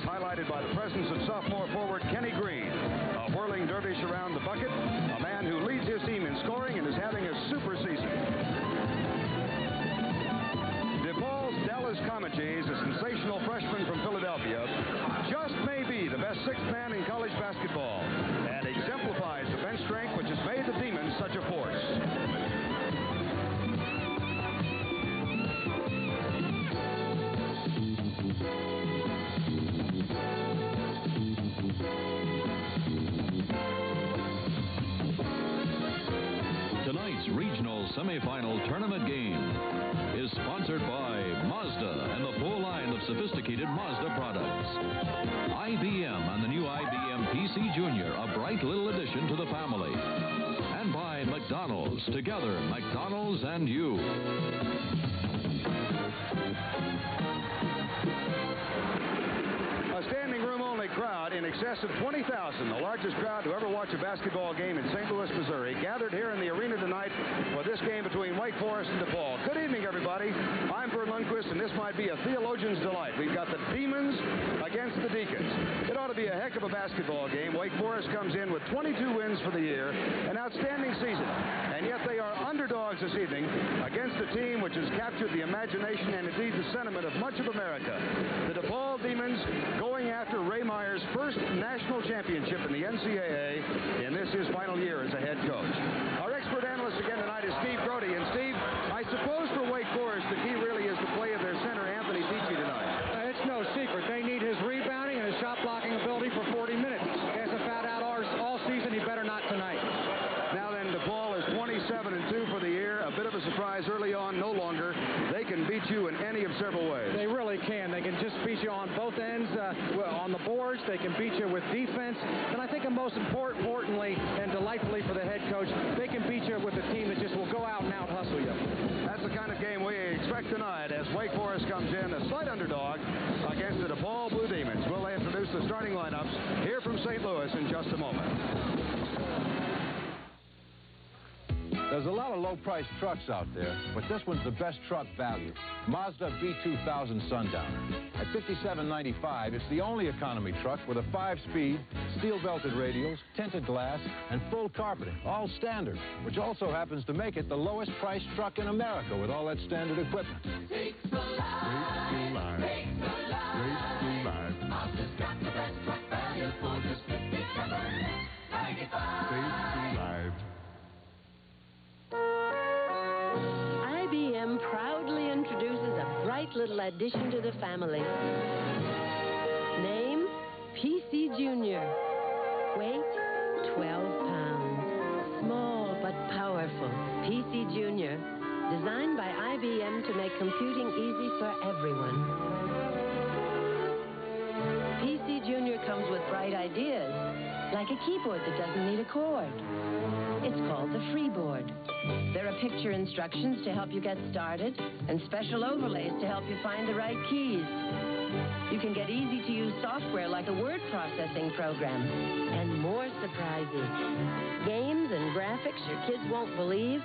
highlighted by the presence of sophomore forward Kenny Green, a whirling dervish around the bucket, a man who leads his team in scoring and is having a super season. Depaul's Dallas Peachey is a sensational freshman from Philadelphia, just may be the best sixth man in college basketball, and exemplifies the bench strength which has made the Demons such a force. Tonight's regional semifinal tournament game is sponsored by Mazda and the full line of sophisticated Mazda products. IBM and the new IBM PC Junior, a bright little addition to the family. And by McDonald's, together, McDonald's and you. A standing room only crowd in excess of 20,000, the largest crowd to ever watch a basketball game in St. Louis, Missouri, gathered here in the arena tonight for this game between Wake Forest and Depaul. Good evening, everybody. I'm Bert Lundquist, and this might be a theologian's delight. We've got the Demons against the Deacons. It ought to be a heck of a basketball game. Wake Forest comes in with 22 wins for the year, an outstanding season, and yet they are underdogs this evening against a team which has captured the imagination and indeed the sentiment of much of America. The Depaul Demons going after Ray Meyer's first national championship in the NCAA in this his final year as a head coach. Our expert analyst again tonight is Steve Brody. And Steve, I suppose for Wake Forest the key really is the play of their center, Anthony Peachey, tonight. It's no secret. They need his rebounding and his shot blocking ability for 40 minutes. He hasn't found out all season. He better not tonight. Now then, Depaul is 27-2 for the year. A bit of a surprise early on, no longer. They can beat you in any of several ways. They really can. They can just beat you on both ends, on the boards. They can beat you with defense. And I think most importantly and delightfully for the head coach, they can beat you with a team that just will go out and out-hustle you. That's the kind of game we expect tonight as Wake Forest comes in, a slight underdog, against the Depaul Blue Demons. We'll introduce the starting lineups here from St. Louis in just a moment. There's a lot of low-priced trucks out there, but this one's the best truck value. Mazda B2000 Sundowner. At $57.95, it's the only economy truck with a 5-speed, steel-belted radials, tinted glass, and full carpeting, all standard, which also happens to make it the lowest-priced truck in America with all that standard equipment. Takes a life, takes a life. Mazda's got the best truck value for just $57.95. IBM proudly introduces a bright little addition to the family. Name, PC Junior. Weight, 12 pounds. Small but powerful. PC Junior. Designed by IBM to make computing easy for everyone. PC Junior comes with bright ideas, like a keyboard that doesn't need a cord. It's called the Freeboard. There are picture instructions to help you get started and special overlays to help you find the right keys. You can get easy-to-use software like a word processing program. And more surprises. Games and graphics your kids won't believe,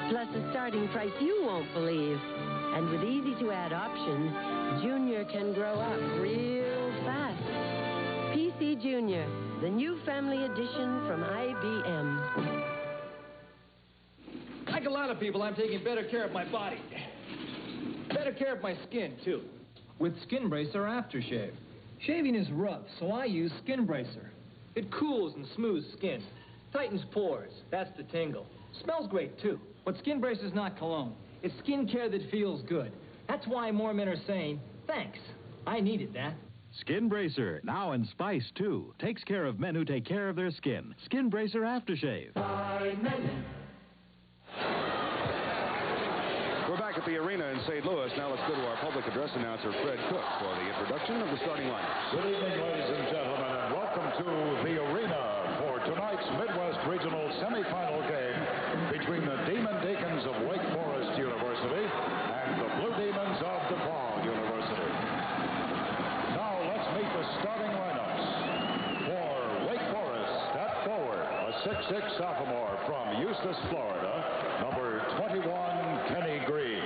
plus a starting price you won't believe. And with easy-to-add options, Junior can grow up real fast. PC Junior, the new family edition from IBM. Like a lot of people, I'm taking better care of my body. Better care of my skin, too. With Skin Bracer Aftershave. Shaving is rough, so I use Skin Bracer. It cools and smooths skin. Tightens pores. That's the tingle. Smells great, too. But Skin Bracer's not cologne. It's skin care that feels good. That's why more men are saying, thanks. I needed that. Skin Bracer, now in spice, too. Takes care of men who take care of their skin. Skin Bracer Aftershave. By men. We're back at the arena in St. Louis. Now let's go to our public address announcer, Fred Cook, for the introduction of the starting lineups. Good evening, ladies and gentlemen, and welcome to the arena for tonight's Midwest Regional semifinal game between the Demon Deacons of Wake Forest University and the Blue Demons of Depaul University. Now let's meet the starting lineups. For Wake Forest, step forward, a 6'6" sophomore from Eustis, Florida, number 21, Kenny Green.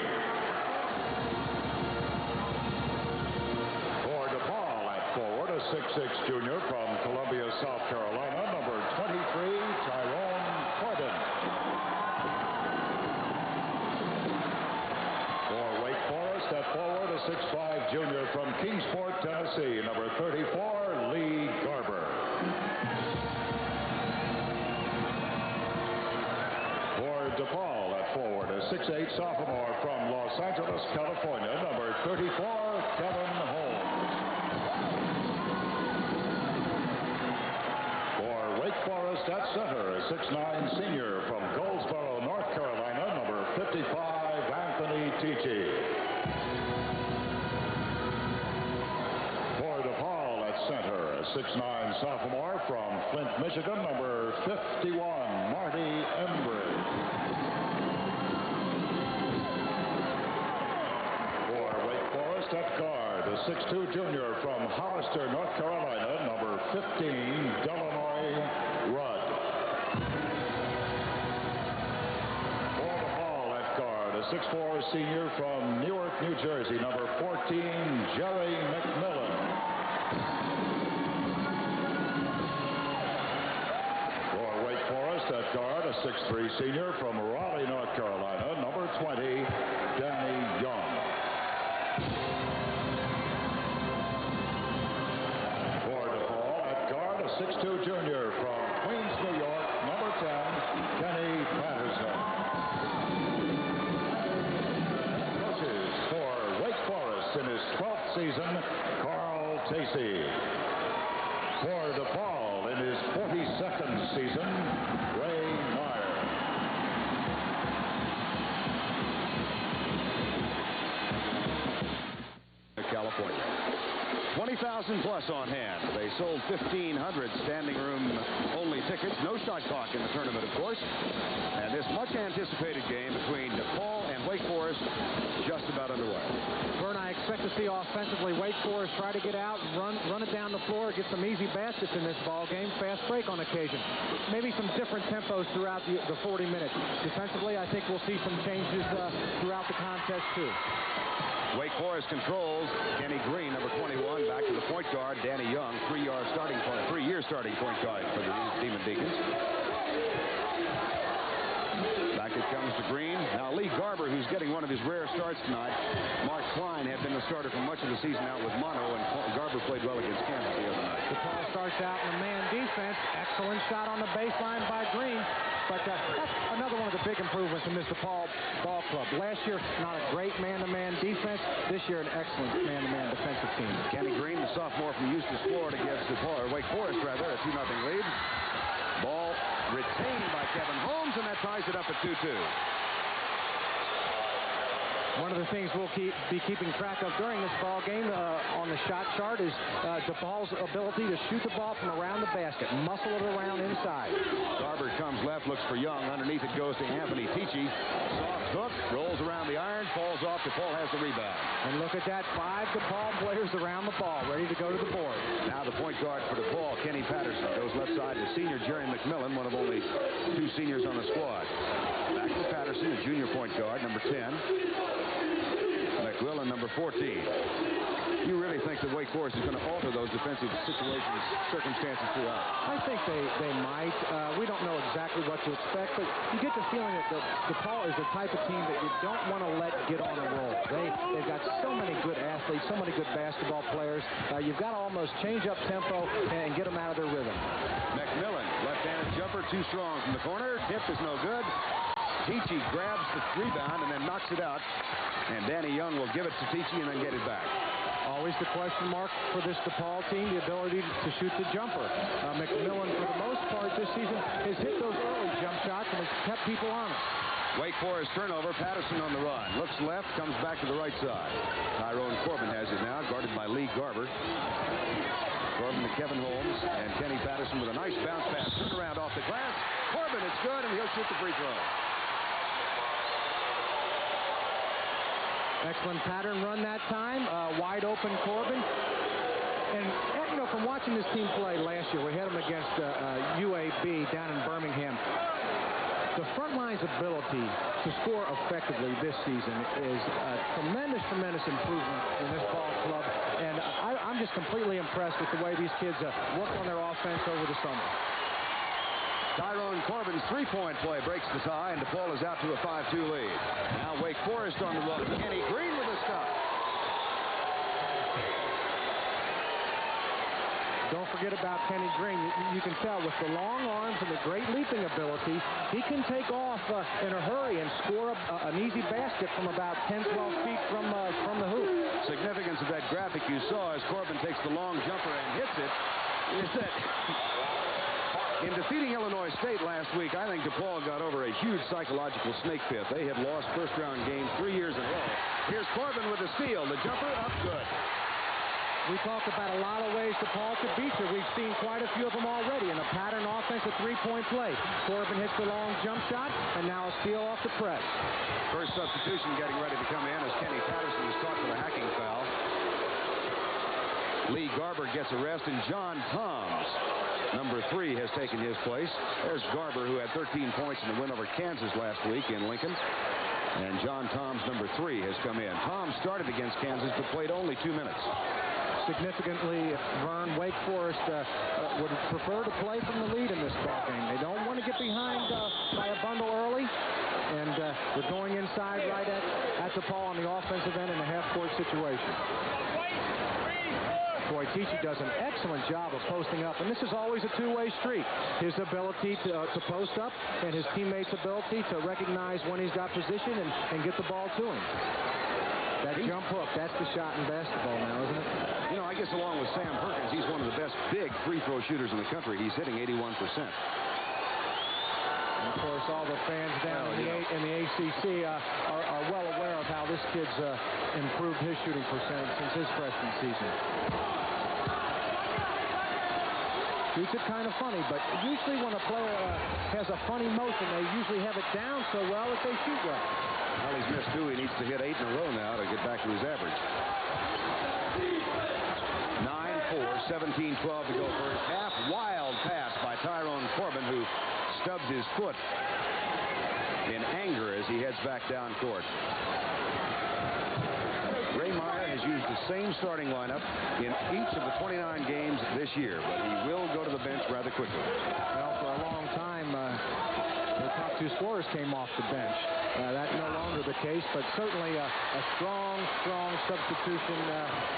For Depaul, at 6'6" junior from Columbia, South Carolina, number 23, Tyrone Bogues. For Wake Forest at forward, a 6'5" junior from Kingsport, Tennessee, number 34, Lee Garber. For Depaul at forward, a 6'8" sophomore from Los Angeles, California, number 34, Kevin Holmes. For Wake Forest at center, a 6'9" senior from Goldsboro, North Carolina, number 55, Anthony Peachey. For Depaul at center, a 6'9" sophomore from Flint, Michigan, number 51, Marty Embry. For Wake Forest at guard, a 6'2" junior from Hollister, North Carolina, number 15, Delanoy Rudd. For Depaul at guard, a 6'4" senior from Newark, New Jersey, number 14, Jerry McMillan. For Wake Forest at guard, a 6'3" senior from Raleigh, North Carolina, number 20, Danny Young. For Depaul at guard, a 6'2" junior from Queens, New York, number 10, Kenny Patterson. Coaches for Wake Forest in his 12th season, Carl Tacey. For Depaul in his 42nd season, Ray Meyer. California. 20,000 plus on hand. They sold 1,500 standing room only tickets. No shot clock in the tournament, of course. And this much anticipated game between Depaul and Wake Forest just about underway. Vern, I expect to see offensively Wake Forest try to get out and run it down the floor, get some easy baskets in this ball game, fast break on occasion. Maybe some different tempos throughout the 40 minutes. Defensively, I think we'll see some changes throughout the contest, too. Wake Forest controls. Kenny Green, number 21, back to the point guard. Danny Young, 3-year starting point guard for the Demon Deacons. Back it comes to Green. Now Lee Garber, who's getting one of his rare starts tonight. Mark Klein had been the starter for much of the season out with mono, and Garber played well against Kansas the other night. Depaul starts out in a man defense. Excellent shot on the baseline by Green. But that's another one of the big improvements in this Depaul ball club. Last year, not a great man-to-man defense. This year, an excellent man-to-man defensive team. Kenny Green, the sophomore from Eustis, Florida, gives Depaul, or Wake Forest rather, a 2-0 lead. Ball retained by Kevin Holmes, and that ties it up at 2-2. One of the things we'll be keeping track of during this ball game on the shot chart is Depaul's ability to shoot the ball from around the basket, muscle it around inside. Garber comes left, looks for Young. Underneath it goes to Anthony Peachey. Soft hook, rolls around the iron, falls off. Depaul has the rebound. And look at that, 5 Depaul players around the ball, ready to go to the board. Now the point guard for Depaul, Kenny Patterson, goes left side to senior Jerry McMillan, one of only 2 seniors on the squad. Back to Patterson, a junior point guard, number 10. McMillan, number 14. You really think that Wake Forest is going to alter those defensive circumstances throughout? I think they might. We don't know exactly what to expect, but you get the feeling that Depaul is the type of team that you don't want to let get on a roll. They've got so many good athletes, so many good basketball players. You've got to almost change up tempo and get them out of their rhythm. McMillan, left-handed jumper, too strong from the corner. Tip is no good. Peachey grabs the rebound and then knocks it out. And Danny Young will give it to Peachey and then get it back. Always the question mark for this Depaul team, the ability to shoot the jumper. McMillan, for the most part this season, has hit those early jump shots and has kept people on it. Wake Forest turnover. Patterson on the run. Looks left, comes back to the right side. Tyrone Corbin has it now, guarded by Lee Garber. Corbin to Kevin Holmes, and Kenny Patterson with a nice bounce pass. Turn around off the glass. Corbin, it's good, and he'll shoot the free throw. Excellent pattern run that time. Wide open Corbin. And, you know, from watching this team play last year, we had them against UAB down in Birmingham. The front line's ability to score effectively this season is a tremendous improvement in this ball club, and I'm just completely impressed with the way these kids worked on their offense over the summer. Tyrone Corbin's three-point play breaks the tie, and Depaul is out to a 5-2 lead. Now Wake Forest on the run. Kenny Green with the stop. Don't forget about Kenny Green. You can tell with the long arms and the great leaping ability, he can take off in a hurry and score an easy basket from about 10, 12 feet from the hoop. Significance of that graphic you saw as Corbin takes the long jumper and hits it is that in defeating Illinois State last week, I think Depaul got over a huge psychological snake pit. They had lost first-round games 3 years in a row. Here's Corbin with the steal. The jumper up good. We talked about a lot of ways Depaul could beat you. We've seen quite a few of them already in a pattern offensive three-point play. Corbin hits the long jump shot, and now a steal off the press. First substitution getting ready to come in as Kenny Patterson is caught for the hacking foul. Lee Garber gets a rest, and John Toms, number 3, has taken his place. There's Garber, who had 13 points in the win over Kansas last week in Lincoln. And John Toms, number 3, has come in. Toms started against Kansas but played only 2 minutes. Significantly, Vern, Wake Forest would prefer to play from the lead in this ball game. They don't want to get behind by a bundle early, and they're going inside right at Depaul on the offensive end in a half-court situation. Boy, Peachey does an excellent job of posting up, and this is always a two-way street. His ability to post up and his teammates' ability to recognize when he's got position and get the ball to him. That jump hook, that's the shot in basketball now, isn't it? You know, I guess along with Sam Perkins, he's one of the best big free throw shooters in the country. He's hitting 81%. And of course, all the fans down in the ACC are well aware of how this kid's improved his shooting percentage since his freshman season. Shoots it kind of funny, but usually when a player has a funny motion, they usually have it down so well that they shoot well. Well, he's missed 2. He needs to hit 8 in a row now to get back to his average. 9-4, 17-12 to go first half. Wild pass by Tyrone Corbin, who stubs his foot in anger as he heads back down court. Ray Meyer has used the same starting lineup in each of the 29 games this year, but he will go to the bench rather quickly. Well, for a long time, the top 2 scorers came off the bench. That's no longer the case, but certainly a strong substitution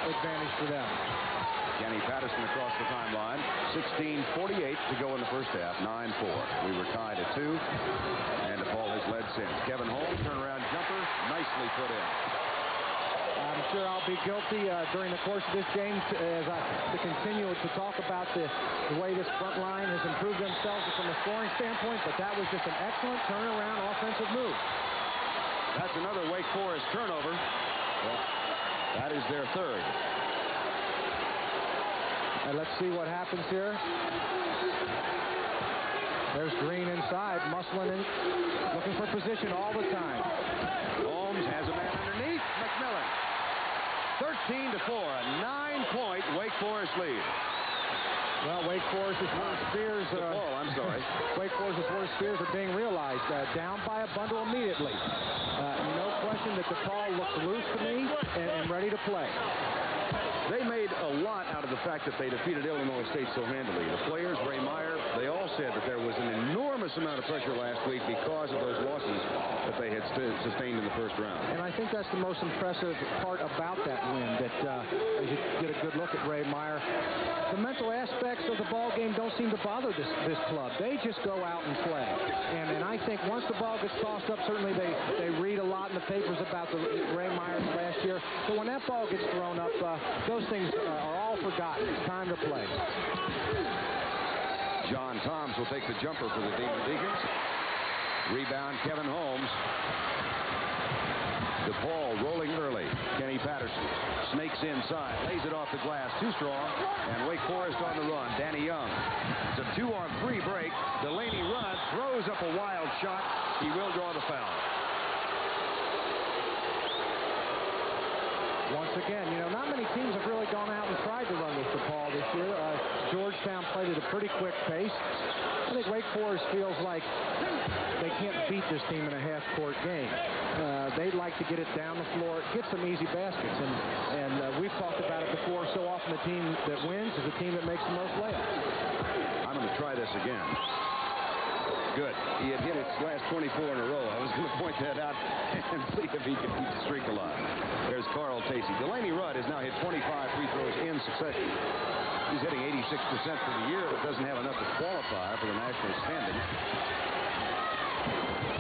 advantage for them. Kenny Patterson across the timeline. 16:48 to go in the first half. 9-4. We were tied at 2, and Depaul has led since. Kevin Holmes, turnaround jumper, nicely put in. I'm sure I'll be guilty during the course of this game to continue to talk about the way this front line has improved themselves from a scoring standpoint, but that was just an excellent turnaround offensive move. That's another Wake Forest turnover. That is their 3rd. And let's see what happens here. There's Green inside, muscling in, looking for position all the time. Holmes has a man underneath. McMillan. 13-4, a 9-point Wake Forest lead. Well, Wake Forest's worst fears. I'm sorry. Wake Forest's worst fears are being realized. Down by a bundle immediately. No question that Depaul looks loose to me and ready to play. They made a lot out of the fact that they defeated Illinois State so handily. The players, Ray Meyer, they all said that there was an enormous amount of pressure last week because of those losses that they had sustained in the first round. And I think that's the most impressive part about that win, that as you get a good look at Ray Meyer, the mental aspects of the ball game don't seem to bother this club. They just go out and play. And I think once the ball gets tossed up, certainly they read a lot in the papers about the Ray Myers last year. But when that ball gets thrown up, those things are all forgotten. It's time to play. John Toms will take the jumper for the Demon Deacons. Rebound, Kevin Holmes. Depaul rolling early. Kenny Patterson snakes inside, lays it off the glass, too strong, and Wake Forest on the run. Danny Young. It's a 2-on-3 break. Delaney runs, throws up a wild shot. He will draw the foul. Once again, not many teams have really gone out and tried to run with Depaul this year. Georgetown played at a pretty quick pace. I think Wake Forest feels like they can't beat this team in a half-court game. They'd like to get it down the floor, get some easy baskets, and we've talked about it before. So often the team that wins is the team that makes the most layups. I'm going to try this again. Good. He had hit his last 24 in a row. I was going to point that out and see if he could keep the streak alive. There's Carl Tacey. Delaney Rudd has now hit 25 free throws in succession. He's hitting 86% for the year, but doesn't have enough to qualify for the national standing.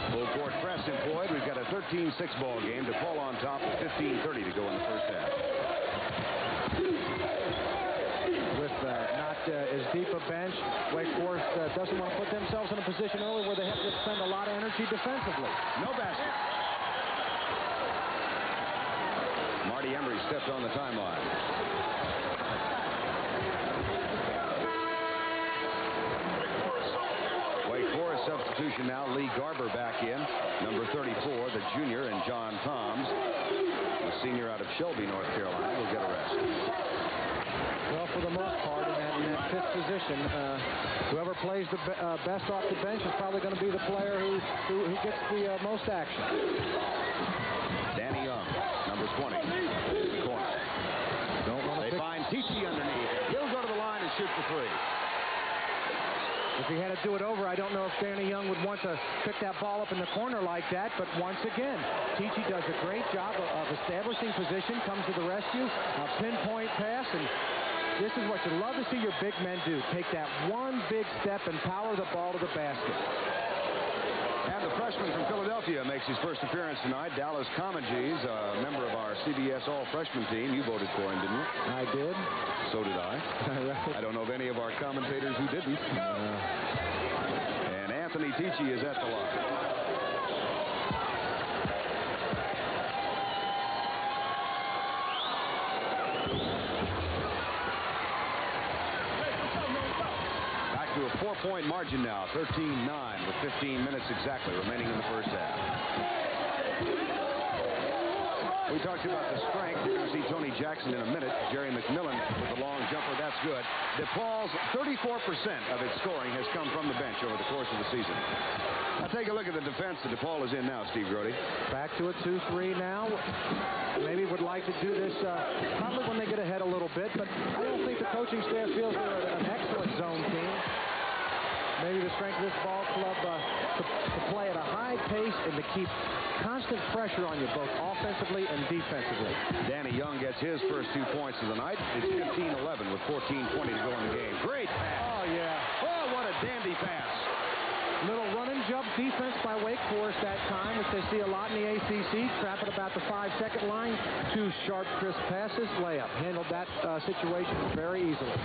Full court press employed. We've got a 13-6 ball game. Depaul on top with 15:30 to go in the first half. With not as deep a bench, Wake Forest doesn't want to put themselves in a position early where they have to spend a lot of energy defensively. No basket. Marty Emery stepped on the timeline. Wake Forest substitution now. Lee Garber back in. Number 34, the junior, and John Toms, the senior out of Shelby, North Carolina, will get a rest. Well, for the most part, in that fifth position, whoever plays the best off the bench is probably going to be the player who gets the most action. Danny Young, number 20, in the corner. They find Peachey underneath. He'll go to the line and shoot for three. If he had to do it over, I don't know if Danny Young would want to pick that ball up in the corner like that, but once again, Peachey does a great job of establishing position, comes to the rescue, a pinpoint pass, and this is what you love to see your big men do. Take that one big step and power the ball to the basket. And the freshman from Philadelphia makes his first appearance tonight. Dallas Comegys, a member of our CBS All-Freshman team. You voted for him, didn't you? I did. So did I. I don't know of any of our commentators who didn't. And Anthony Peachey is at the line. To a 4-point margin now, 13-9 with 15 minutes exactly remaining in the first half. We talked about the strength. You're going to see Tony Jackson in a minute. Jerry McMillan with a long jumper. That's good. Depaul's 34% of its scoring has come from the bench over the course of the season. Now take a look at the defense that Depaul is in now, Steve Grody. Back to a 2-3 now. Maybe would like to do this probably when they get ahead a little bit, but I don't think the coaching staff feels they're an excellent zone team. Maybe the strength of this ball club to play at a high pace and to keep constant pressure on you both offensively and defensively. Danny Young gets his first 2 points of the night. It's 15-11 with 14:20 to go in the game. Great pass. Oh, yeah. Oh, what a dandy pass. Little run and jump defense by Wake Forest that time, which they see a lot in the ACC. Trap at about the 5-second line. 2 sharp, crisp passes. Layup. Handled that situation very easily.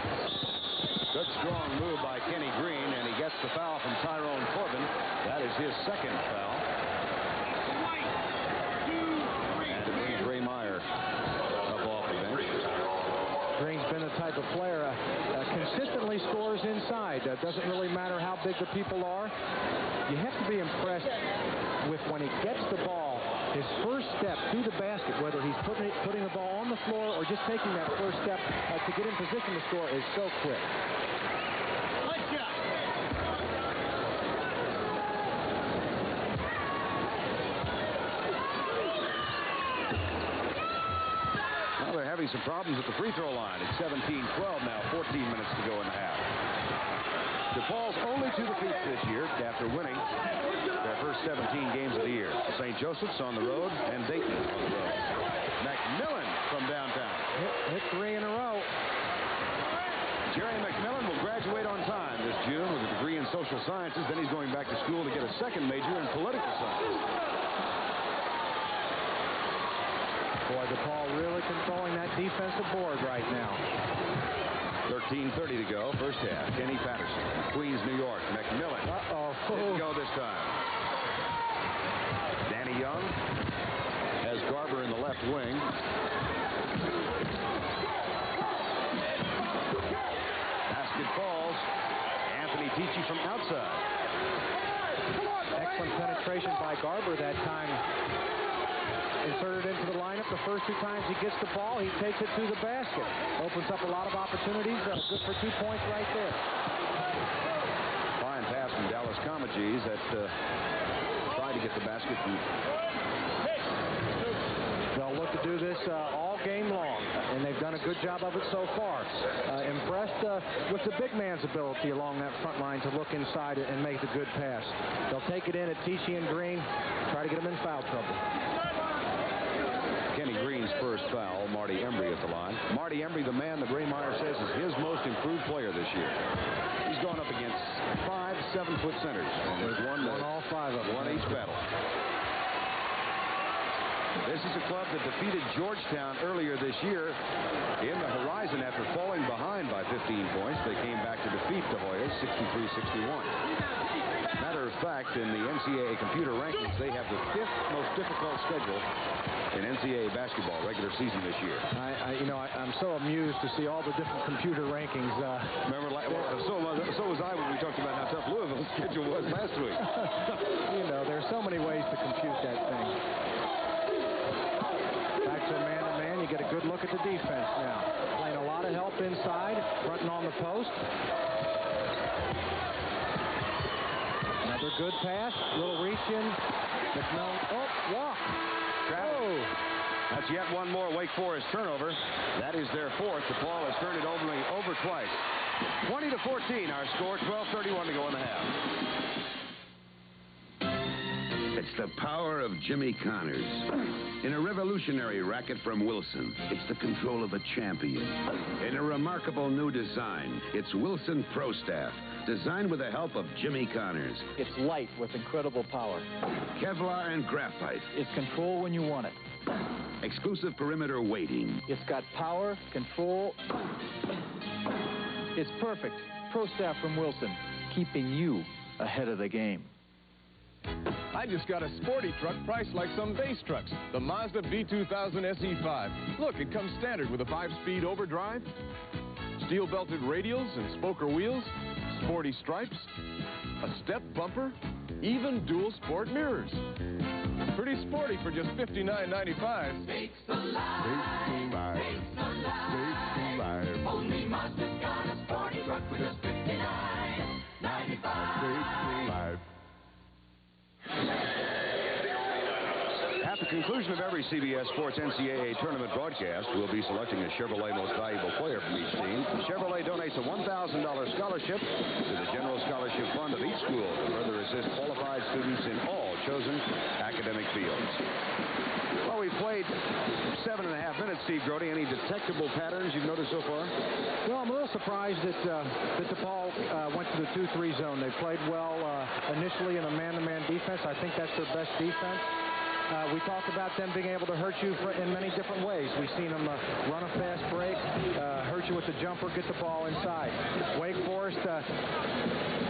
Good strong move by Kenny Green, and he gets the foul from Tyrone Corbin. That is his second foul. And it brings Ray Meyer up off the bench. Green's been the type of player consistently scores inside. Doesn't really matter how big the people are. You have to be impressed with when he gets the ball, his first step to the basket, whether he's putting the ball on the floor or just taking that first step to get in position to score, is so quick. Having some problems at the free throw line. It's 17-12 now, 14 minutes to go in the half. Depaul's only to the feet this year after winning their first 17 games of the year. St. Joseph's on the road and Dayton on the road. McMillan from downtown. Hit 3 in a row. Jerry McMillan will graduate on time this June with a degree in social sciences. Then he's going back to school to get a second major in political science. Boy, Depaul really controlling that defensive board right now. 13:30 to go, first half. Kenny Patterson, Queens, New York. McMillan. Didn't go this time. Danny Young has Garber in the left wing. Basket falls. Anthony Peachey from outside. Excellent penetration by Garber that time. inserted into the lineup. The first 2 times he gets the ball, he takes it to the basket. Opens up a lot of opportunities. Good for 2 points right there. Fine pass from Dallas Comegys that tried to get the basket. They'll look to do this all game long, and they've done a good job of it so far. Impressed with the big man's ability along that front line to look inside and make the good pass. They'll take it in at Peachey and Green, try to get them in foul trouble. Kenny Green's first foul. Marty Embry at the line. Marty Embry, the man that Ray Meyer says is his most improved player this year. He's gone up against 5 7-foot centers, and there's won all 5 of them. Won each battle. This is a club that defeated Georgetown earlier this year in the Horizon after falling behind by 15 points. They came back to defeat the Hoyas 63-61. Matter of fact, in the NCAA computer rankings, they have the 5th most difficult schedule in NCAA basketball regular season this year. I'm so amused to see all the different computer rankings. Remember, so was I when we talked about how tough Louisville's schedule was last week. There's so many ways to compute that thing. Back to man-to-man, you get a good look at the defense now. Playing a lot of help inside, fronting on the post. Another good pass, little reach in. McMillan, walk. Oh. That's yet one more Wake Forest turnover. That is their 4th. Depaul has turned it over twice. 20-14 our score, 12:31 to go in the half. It's the power of Jimmy Connors. In a revolutionary racket from Wilson, it's the control of a champion. In a remarkable new design, it's Wilson Pro Staff, designed with the help of Jimmy Connors. It's light with incredible power. Kevlar and graphite. It's control when you want it. Exclusive perimeter weighting. It's got power, control. It's perfect. Pro Staff from Wilson, keeping you ahead of the game. I just got a sporty truck priced like some base trucks. The Mazda B2000 SE5. Look, it comes standard with a 5-speed overdrive, steel-belted radials and spoker wheels, sporty stripes, a step bumper, even dual sport mirrors. Pretty sporty for just $59.95. Takes alive. Only Mazda's got a sporty truck for just $59.95. At the conclusion of every CBS Sports NCAA tournament broadcast, we'll be selecting a Chevrolet Most Valuable Player from each team. Chevrolet donates a $1,000 scholarship to the General Scholarship Fund of each school to further assist qualified students in all chosen academic fields. Well, we've played 7.5 minutes, Steve Grody. Any detectable patterns you've noticed so far? Well, I'm a little surprised that Depaul went to the 2-3 zone. They played well initially in a man-to-man defense. I think that's their best defense. We talked about them being able to hurt you in many different ways. We've seen them run a fast break, hurt you with the jumper, get the ball inside. Wake Forest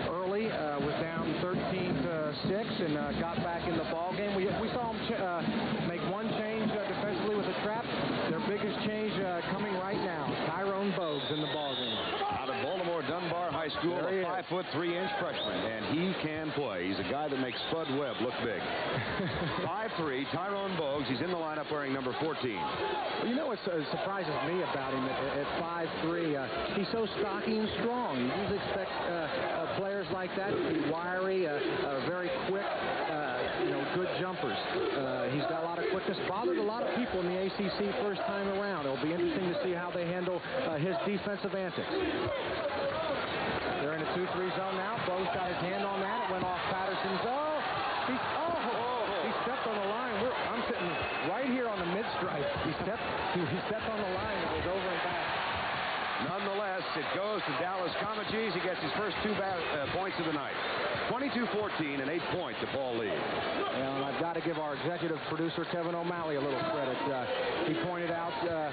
early was down 13-6 and got back in the ball game. We saw them make one change defensively with a trap. Their biggest change coming right now. Tyrone Bogues in the ball game. Out of Baltimore Dunbar High School, a 5'3" freshman, and he can play. He's a guy that makes Spud Webb look big. 5'3", Tyrone Bogues. He's in the lineup wearing number 14. Well, you know what surprises me about him at 5'3"? He's so stocky and strong. You usually expect players like that to be wiry, very quick, good jumpers. He's got a lot of quickness. Bothered a lot of people in the ACC first time around. It'll be interesting to see how they handle his defensive antics. They're in a 2-3 zone now. Bogues got his hand on that. It went off Patterson's. He stepped on the line. I'm sitting right here on the mid-stripe. He stepped on the line. It was over and back. Nonetheless, it goes to Dallas Comegys. He gets his first 2 points of the night. 22-14, an 8-point Depaul lead. And I've got to give our executive producer, Kevin O'Malley, a little credit. He pointed out that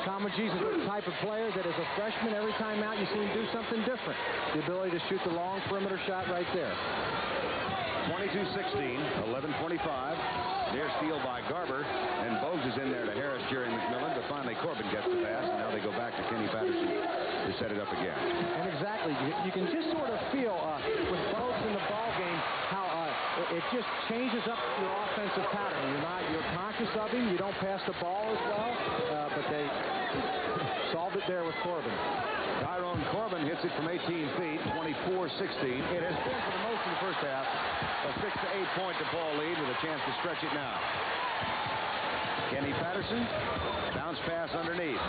Comegys is the type of player that as a freshman, every time out, you see him do something different. The ability to shoot the long perimeter shot right there. 22-16, 11-25. Near steal by Garber, and Bogues is in there to Harris, Jerry McMillan, but finally Corbin gets the pass, and now they go back to Kenny Patterson to set it up again. And exactly, you can just sort of feel with Bogues in the ball game how it just changes up your offensive pattern. You're conscious of him. You don't pass the ball as well, but they solved it there with Corbin. Tyrone Corbin hits it from 18 feet, 24-16. It has been for the most of the first half a 6 to 8 point Depaul lead with a chance to stretch it now. Kenny Patterson, bounce pass underneath.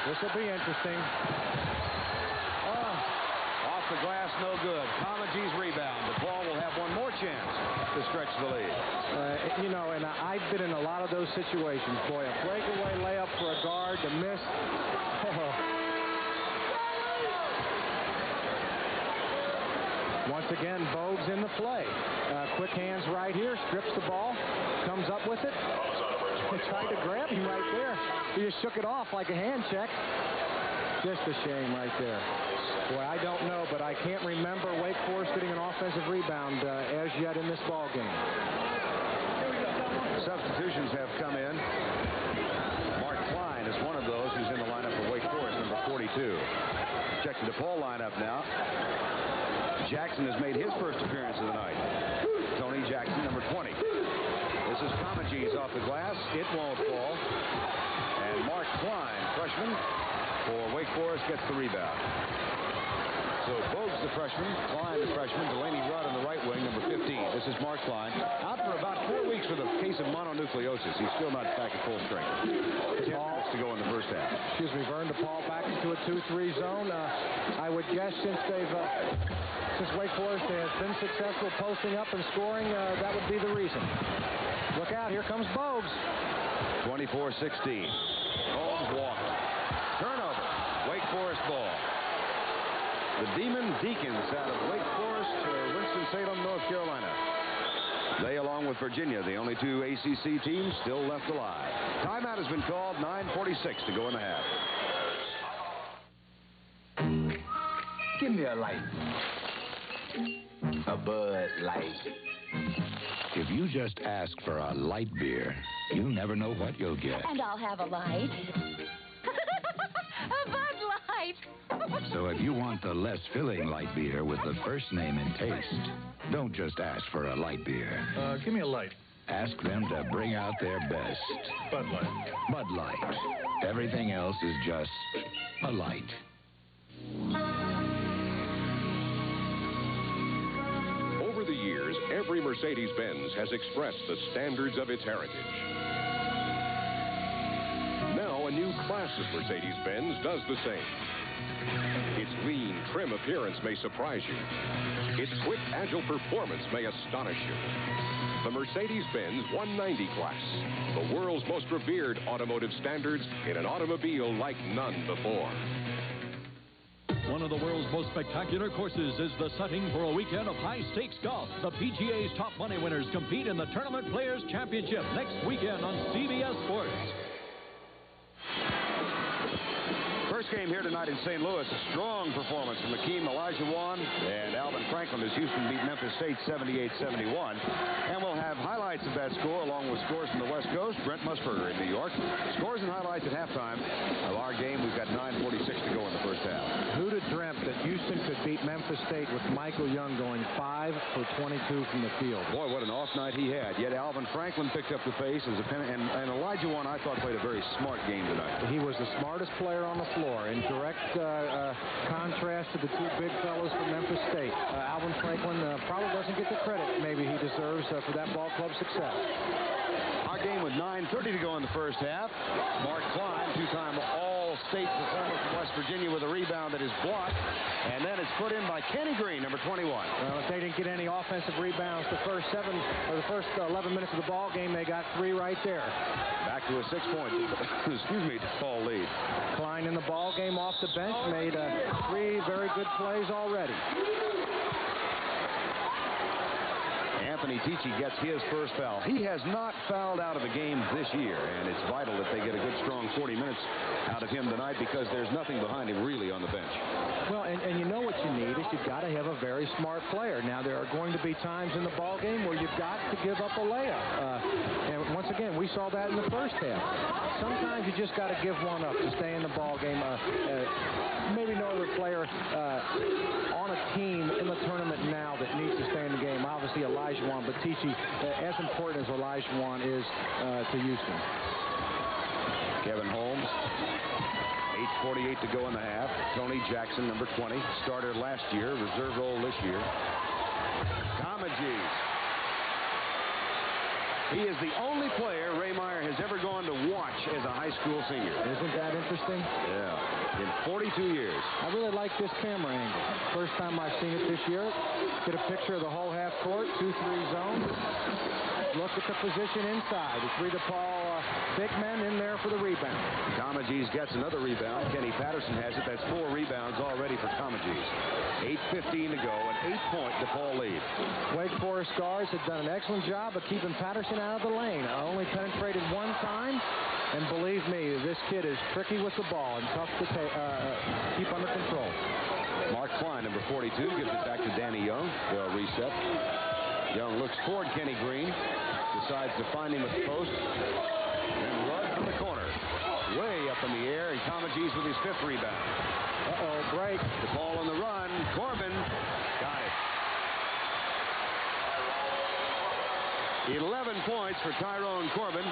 This will be interesting. Off the glass, no good. Comagie's rebound. Depaul will have one more chance to stretch the lead. You know, and I've been in a lot of those situations. Boy, a breakaway layup for a guard to miss. Once again, Bogues in the play. Quick hands right here, strips the ball, comes up with it. Tried to grab him right there. He just shook it off like a hand check. Just a shame right there. Boy, I don't know, but I can't remember Wake Forest getting an offensive rebound as yet in this ball game. Substitutions have come in. Mark Klein is one of those who's in the lineup for Wake Forest, number 42. Check the Depaul lineup now. Jackson has made his first appearance of the night. Tony Jackson, number 20. This is Comagie's off the glass. It won't fall. And Mark Klein, freshman, for Wake Forest, gets the rebound. So Bogues, the freshman, Klein, the freshman, Delaney Rudd on the right wing, number 15. This is Mark Klein, out for about 4 weeks with a case of mononucleosis. He's still not back at full strength. 10 minutes to go in the first half. Excuse me, Vern. Depaul back into a 2-3 zone. I would guess since Wake Forest has been successful posting up and scoring, that would be the reason. Look out, here comes Bogues. 24-16. Holmes walked. Turnover. Wake Forest ball. The Demon Deacons out of Wake Forest to Winston-Salem, North Carolina. They, along with Virginia, the only two ACC teams still left alive. Timeout has been called. 9:46 to go in the half. Give me a light. A Bud Light. If you just ask for a light beer, you never know what you'll get. And I'll have a light. A Bud Light. So if you want the less filling light beer with the first name and taste, don't just ask for a light beer. Give me a light. Ask them to bring out their best. Bud Light. Bud Light. Everything else is just a light. Over the years, every Mercedes-Benz has expressed the standards of its heritage. Now, a new class of Mercedes-Benz does the same. Its lean, trim appearance may surprise you. Its quick, agile performance may astonish you. The Mercedes-Benz 190 class, the world's most revered automotive standards in an automobile like none before. One of the world's most spectacular courses is the setting for a weekend of high-stakes golf. The PGA's top money winners compete in the Tournament Players Championship next weekend on CBS Sports. First game here tonight in St. Louis. A strong performance from Akeem Olajuwon and Alvin Franklin as Houston beat Memphis State 78-71. And we'll have highlights of that score along with scores from the West Coast. Brent Musburger in New York. Scores and highlights at halftime of our game. We've got 9:46 to go in the first half. Who'd have dreamt that Houston could beat Memphis State with Michael Young going 5 for 22 from the field? Boy, what an off night he had. Yet Alvin Franklin picked up the pace as and Olajuwon, I thought, played a very smart game tonight. He was the smartest player on the floor. In direct contrast to the two big fellows from Memphis State. Alvin Franklin probably doesn't get the credit maybe he deserves for that ball club success. Our game with 9:30 to go in the first half. Mark Klein, two-time All-State performer from West Virginia with a rebound that is blocked. And then it's put in by Kenny Green, number 21. Well, if they didn't get any offensive rebounds the first 11 minutes of the ball game, they got 3 right there. Back to a 6-point, Depaul lead. Klein in the ball game off the bench made 3 very good plays already. Anthony Peachey gets his first foul. He has not fouled out of a game this year, and it's vital that they get a good, strong 40 minutes out of him tonight because there's nothing behind him really on the bench. Well, and you know what you need is you've got to have a very smart player. Now, there are going to be times in the ball game where you've got to give up a layup. And once again, we saw that in the first half. Sometimes you just got to give one up to stay in the ball game. Maybe no other player on a team in the tournament now that needs to stay in the game. Obviously, Olajuwon, but Peachey, as important as Olajuwon is to Houston. Kevin Holmes, 8:48 to go in the half. Tony Jackson, number 20, starter last year, reserve role this year. Bogues. He is the only player Ray Meyer has ever gone to watch as a high school senior. Isn't that interesting? Yeah, in 42 years. I really like this camera angle. First time I've seen it this year. Get a picture of the whole half court, 2-3 zone. Look at the position inside. The 3 Depaul big men in there for the rebound. Bogues gets another rebound. Kenny Patterson has it. That's 4 rebounds already for Bogues. 8:15 to go, an 8-point Depaul lead. Wake Forest guards have done an excellent job of keeping Patterson out of the lane. Only penetrated 1 time, and believe me, this kid is tricky with the ball and tough to keep under control. Mark Klein, number 42, gives it back to Danny Young. They'll reset. Young looks toward Kenny Green, decides to find him at the post, and Rudd from the corner. Way up in the air, and Bogues with his 5th rebound. Uh-oh, break. The ball on the run. Corbin got it. 11 points for Tyrone Corbin.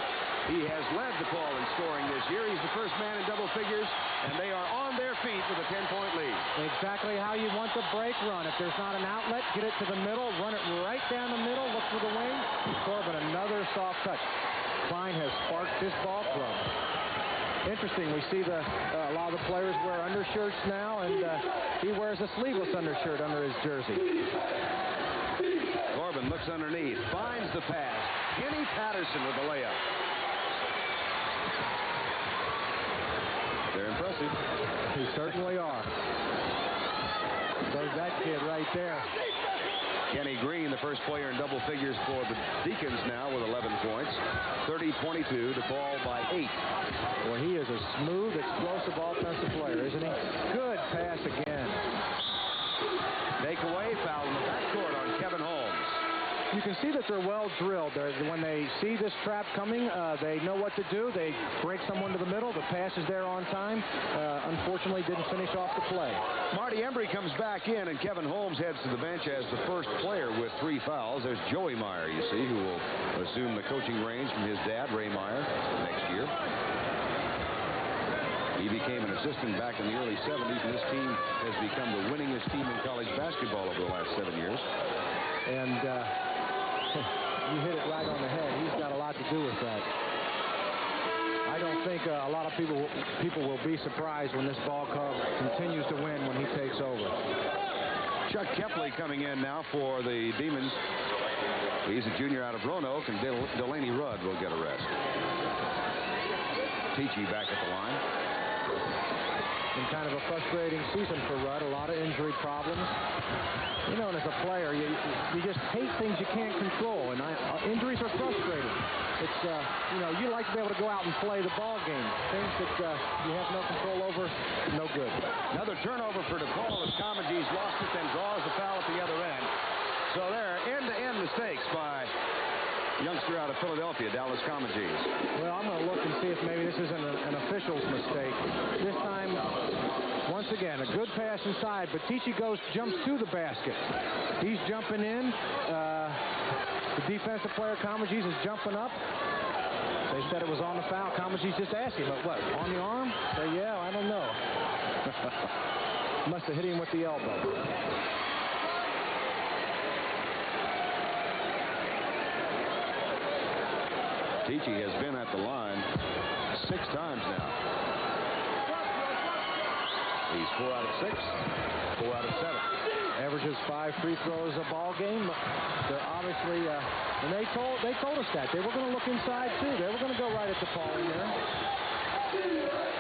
He has led Depaul in scoring this year. He's the first man in double figures, and they are on their feet with a 10-point lead. Exactly how you want the break run. If there's not an outlet, get it to the middle, run it right down the middle, look for the wing. Corbin, another soft touch. Klein has sparked this ball club. Interesting, we see a lot of the players wear undershirts now, and he wears a sleeveless undershirt under his jersey. Corbin looks underneath, finds the pass. Kenny Patterson with the layup. They're impressive. They certainly are. There's that kid right there. Kenny Green, the first player in double figures for the Deacons now with 11 points. 30-22 to fall by 8. Well, he is a smooth, explosive offensive player, isn't he? Good pass again. Takeaway, foul in the backcourt on Kevin Holmes. You can see that they're well drilled. When they see this trap coming, they know what to do. They break someone to the middle. The pass is there on time. Unfortunately, didn't finish off the play. Marty Embry comes back in, and Kevin Holmes heads to the bench as the first player with 3 fouls. There's Joey Meyer, you see, who will assume the coaching reins from his dad, Ray Meyer, next year. He became an assistant back in the early 70s, and this team has become the winningest team in college basketball over the last 7 years. And you hit it right on the head. He's got a lot to do with that. I don't think a lot of people will be surprised when this ball club continues to win when he takes over. Chuck Kepley coming in now for the Demons. He's a junior out of Roanoke, and Delaney Rudd will get a rest. Peachey back at the line. Been kind of a frustrating season for Rudd. A lot of injury problems. You know, and as a player, you just hate things you can't control, and injuries are frustrating. It's, you know, you like to be able to go out and play the ball game. Things that you have no control over, no good. Another turnover for Depaul as Bogues lost it, then draws the foul at the other end. So there, end-to-end mistakes by youngster out of Philadelphia, Dallas Bogues. Well, I'm going to look and see if maybe this isn't an official's mistake. This time, once again, a good pass inside, but Peachey jumps to the basket. He's jumping in. The defensive player, Bogues, is jumping up. They said it was on the foul. Bogues just asked him, what, on the arm? Say, yeah, I don't know. Must have hit him with the elbow. Peachey has been at the line 6 times now. He's 4 out of 6, 4 out of 7. Averages 5 free throws a ball game. They're obviously, and they told us that. They were going to look inside, too. They were going to go right at Depaul in there.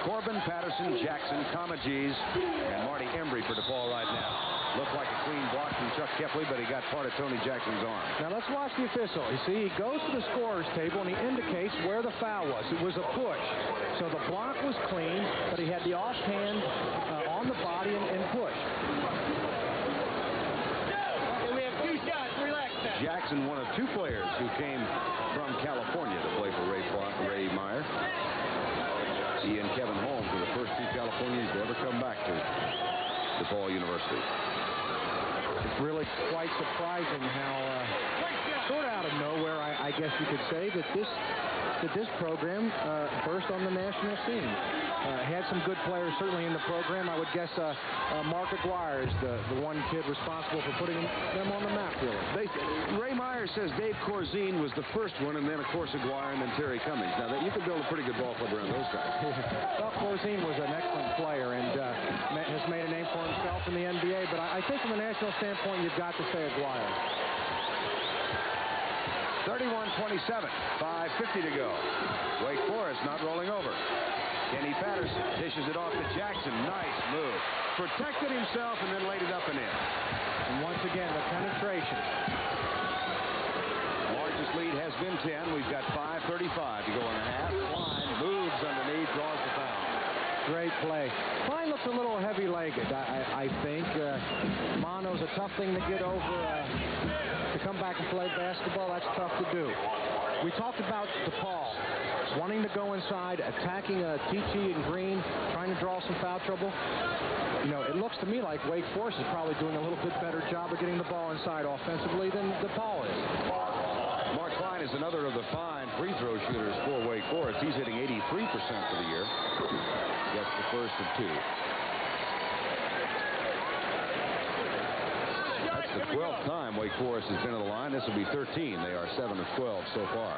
Corbin, Patterson, Jackson, Bogues, and Marty Embry for Depaul right now. Looked like a clean block from Chuck Kepley, but he got part of Tony Jackson's arm. Now let's watch the official. You see, he goes to the scorer's table and he indicates where the foul was. It was a push. So the block was clean, but he had the offhand on the body and push. Okay, we have 2 shots. Relax now. Jackson, one of 2 players who came from California to play for Ray Meyer. He and Kevin Holmes were the first 2 Californians to ever come back to DePaul University. really quite surprising how sort of out of nowhere, I guess you could say, that this program burst on the national scene. Had some good players certainly in the program. I would guess Mark Aguirre is the one kid responsible for putting them on the map, really. Ray Meyer says Dave Corzine was the first one, and then, of course, Aguirre, and then Terry Cummings. Now, you can build a pretty good ball club around those guys. Well, Corzine was an excellent player and has made a name for himself in the NBA, but I think from a national standpoint, you've got to say Aguirre. 31-27, 5:50 to go. Wake Forest not rolling over. Kenny Patterson dishes it off to Jackson. Nice move. Protected himself and then laid it up and in. And once again, the penetration. Largest lead has been 10. We've got 5:35 to go in the half. Klein moves underneath, draws the foul. Great play. Klein looks a little heavy-legged, I think. Mono's a tough thing to get over. To come back and play basketball, that's tough to do. We talked about Depaul wanting to go inside, attacking Peachey and Green, trying to draw some foul trouble. You know, it looks to me like Wake Forest is probably doing a little bit better job of getting the ball inside offensively than Depaul is. Mark Klein is another of the fine free throw shooters for Wake Forest. He's hitting 83% for the year. Gets the first of two. That's the 12th time Wake Forest has been to the line. This will be 13. They are 7 of 12 so far.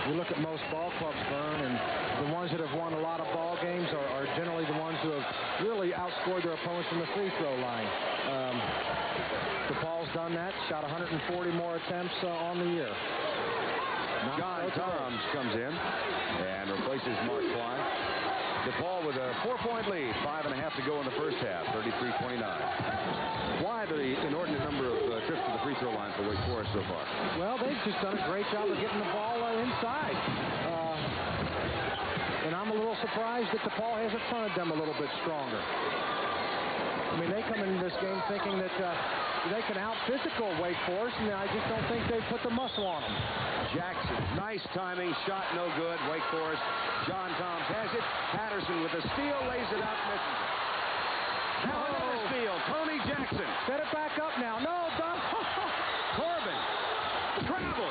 You look at most ball clubs, Vern, and the ones that have won a lot of ball games are generally the ones who have really outscored their opponents from the free throw line. DePaul's done that, shot 140 more attempts on the year. John Toms comes in and replaces Mark Klein. DePaul with a 4-point lead, 5.5 to go in the first half, 33-29. Why the inordinate number of trips to the free throw line for Wake Forest so far? Well, they've just done a great job of getting the ball inside. And I'm a little surprised that DePaul hasn't fronted them a little bit stronger. I mean, they come into this game thinking that they can out-physical Wake Forest, and I just don't think they've put the muscle on them. Jackson, nice timing, shot no good. Wake Forest, John Toms has it. Patterson with a steal, lays it up, misses it. Now another steal, Tony Jackson. Set it back up now. No, Don. Corbin, travel.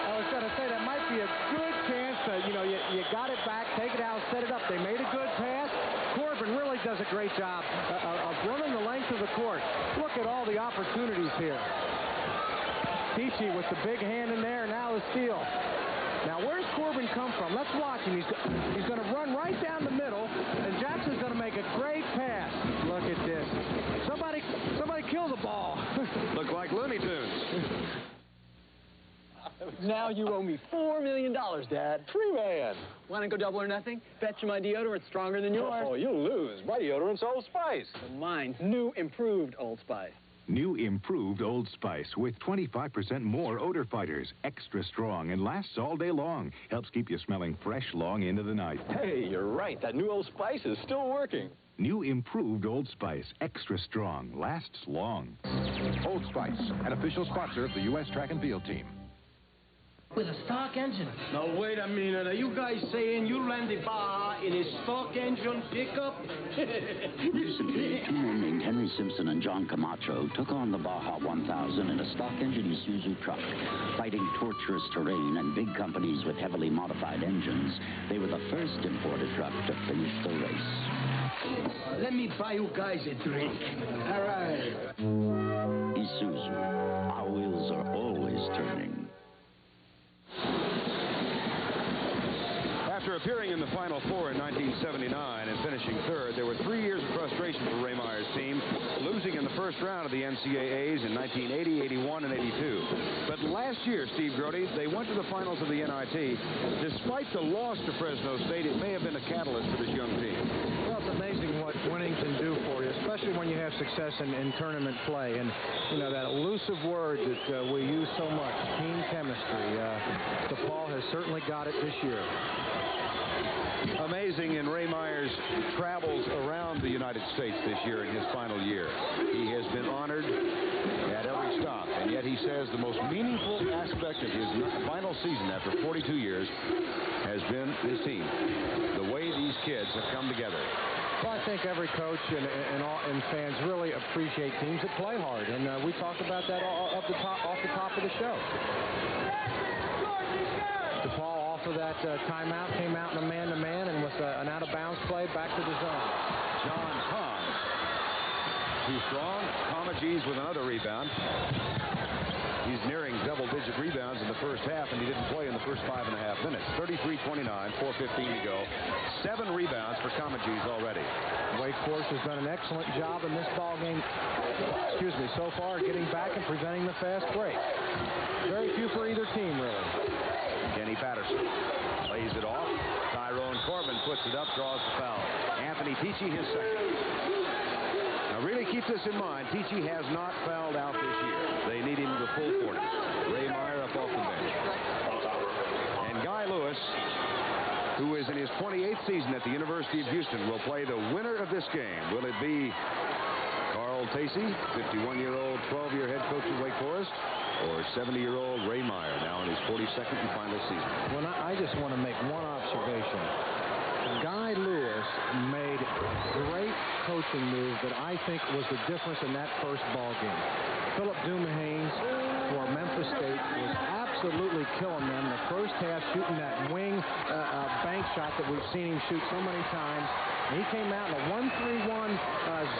I was going to say that might be a good chance. You got it back, take it out, set it up. They made a good pass. Corbin really does a great job of running the length of the court. Look at all the opportunities here. Peachey with the big hand in there, now the steal. Now, where's Corbin come from? Let's watch him. He's going to run right down the middle, and Jackson's going to make a great pass. Look at this. Somebody kill the ball. Look like Looney Tunes. Now you owe me $4 million, Dad. Free man. Want to go double or nothing? Bet you my deodorant's stronger than yours. Oh, you'll lose. My deodorant's Old Spice. Well, mine's new, improved Old Spice. New improved Old Spice with 25% more odor fighters. Extra strong and lasts all day long. Helps keep you smelling fresh long into the night. Hey, you're right. That new Old Spice is still working. New improved Old Spice. Extra strong. Lasts long. Old Spice, an official sponsor of the U.S. track and field team. With a stock engine. Now, wait a minute. Are you guys saying you ran the Baja in a stock engine pickup? Recently, two men named Henry Simpson and John Camacho took on the Baja 1000 in a stock engine Isuzu truck. Fighting torturous terrain and big companies with heavily modified engines, they were the first imported truck to finish the race. Let me buy you guys a drink. All right. Isuzu. Our wheels are always turning. After appearing in the Final Four in 1979 and finishing third, there were 3 years of frustration for Ray Meyer's team, losing in the first round of the NCAAs in 1980, 81, and 82. But last year, Steve Grody, they went to the finals of the NIT. Despite the loss to Fresno State, it may have been a catalyst for this young team. Well, it's amazing what winning can do for you, especially when you have success in tournament play. And, that elusive word that we use so much, team chemistry. DePaul has certainly got it this year. Amazing in Ray Meyer's travels around the United States this year in his final year. He has been honored at every stop, and yet he says the most meaningful aspect of his final season after 42 years has been his team. The way these kids have come together. Well, I think every coach and fans really appreciate teams that play hard, and we talked about that off the top of the show. DePaul off of that timeout, came out in a man-to-man, and with an out-of-bounds play, back to the zone. John Hahn, too strong. Comagees with another rebound. He's nearing double-digit rebounds in the first half, and he didn't play in the first 5.5 minutes. 33-29, 4:15 to go. 7 rebounds for Comagees already. Wake Forest has done an excellent job in this ball game, so far, getting back and preventing the fast break. Very few for either team, really. Kenny Patterson lays it off. Tyrone Corbin puts it up, draws the foul. Anthony Peachey, his second. Now, really keep this in mind. Peachey has not fouled out this year. They need him to full 40. Ray Meyer up off the bench. And Guy Lewis, who is in his 28th season at the University of Houston, will play the winner of this game. Will it be Carl Tacey, 51-year-old, 12-year head coach of Wake Forest, or 70-year-old Ray Meyer, now in his 42nd and final season? Well, I just want to make one observation. Guy Lewis made great coaching moves that I think was the difference in that first ball game. Philip Dumahanes for Memphis State was absolutely killing them the first half, shooting that wing bank shot that we've seen him shoot so many times. And he came out in a 1-3-1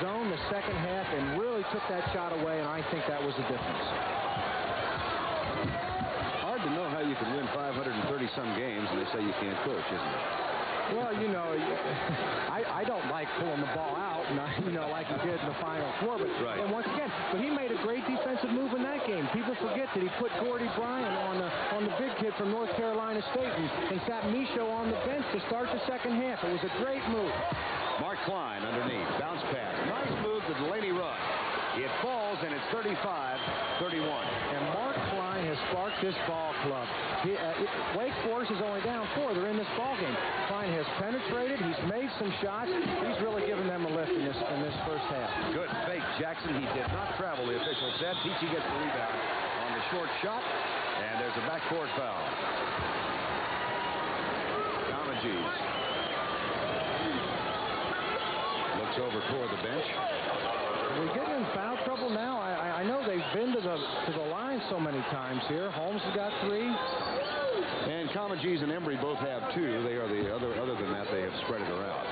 zone the second half and really took that shot away, and I think that was the difference. Hard to know how you can win 530-some games, and they say you can't coach, isn't it? Well, I don't like pulling the ball out, like he did in the Final Four. But right. And once again, but he made a great defensive move in that game. People forget that he put Gordy Bryant on the big kid from North Carolina State and sat Michaud on the bench to start the second half. It was a great move. Mark Klein underneath, bounce pass, nice move to Delaney Rudd. It falls, and it's 35-31. And Mark Klein has sparked this ball club. Wake Forest is only down 4. They're in this ball game. Klein has penetrated. He's made some shots. He's really given them a lift in this first half. Good fake, Jackson. He did not travel, the official said. Peachey gets the rebound on the short shot, and there's a backcourt foul. Comagees looks over toward the bench. We're getting in foul trouble now. I know they've been to the line so many times here. Holmes has got 3. And Comagees and Embry both have 2. They are the other than that, they have spread it around.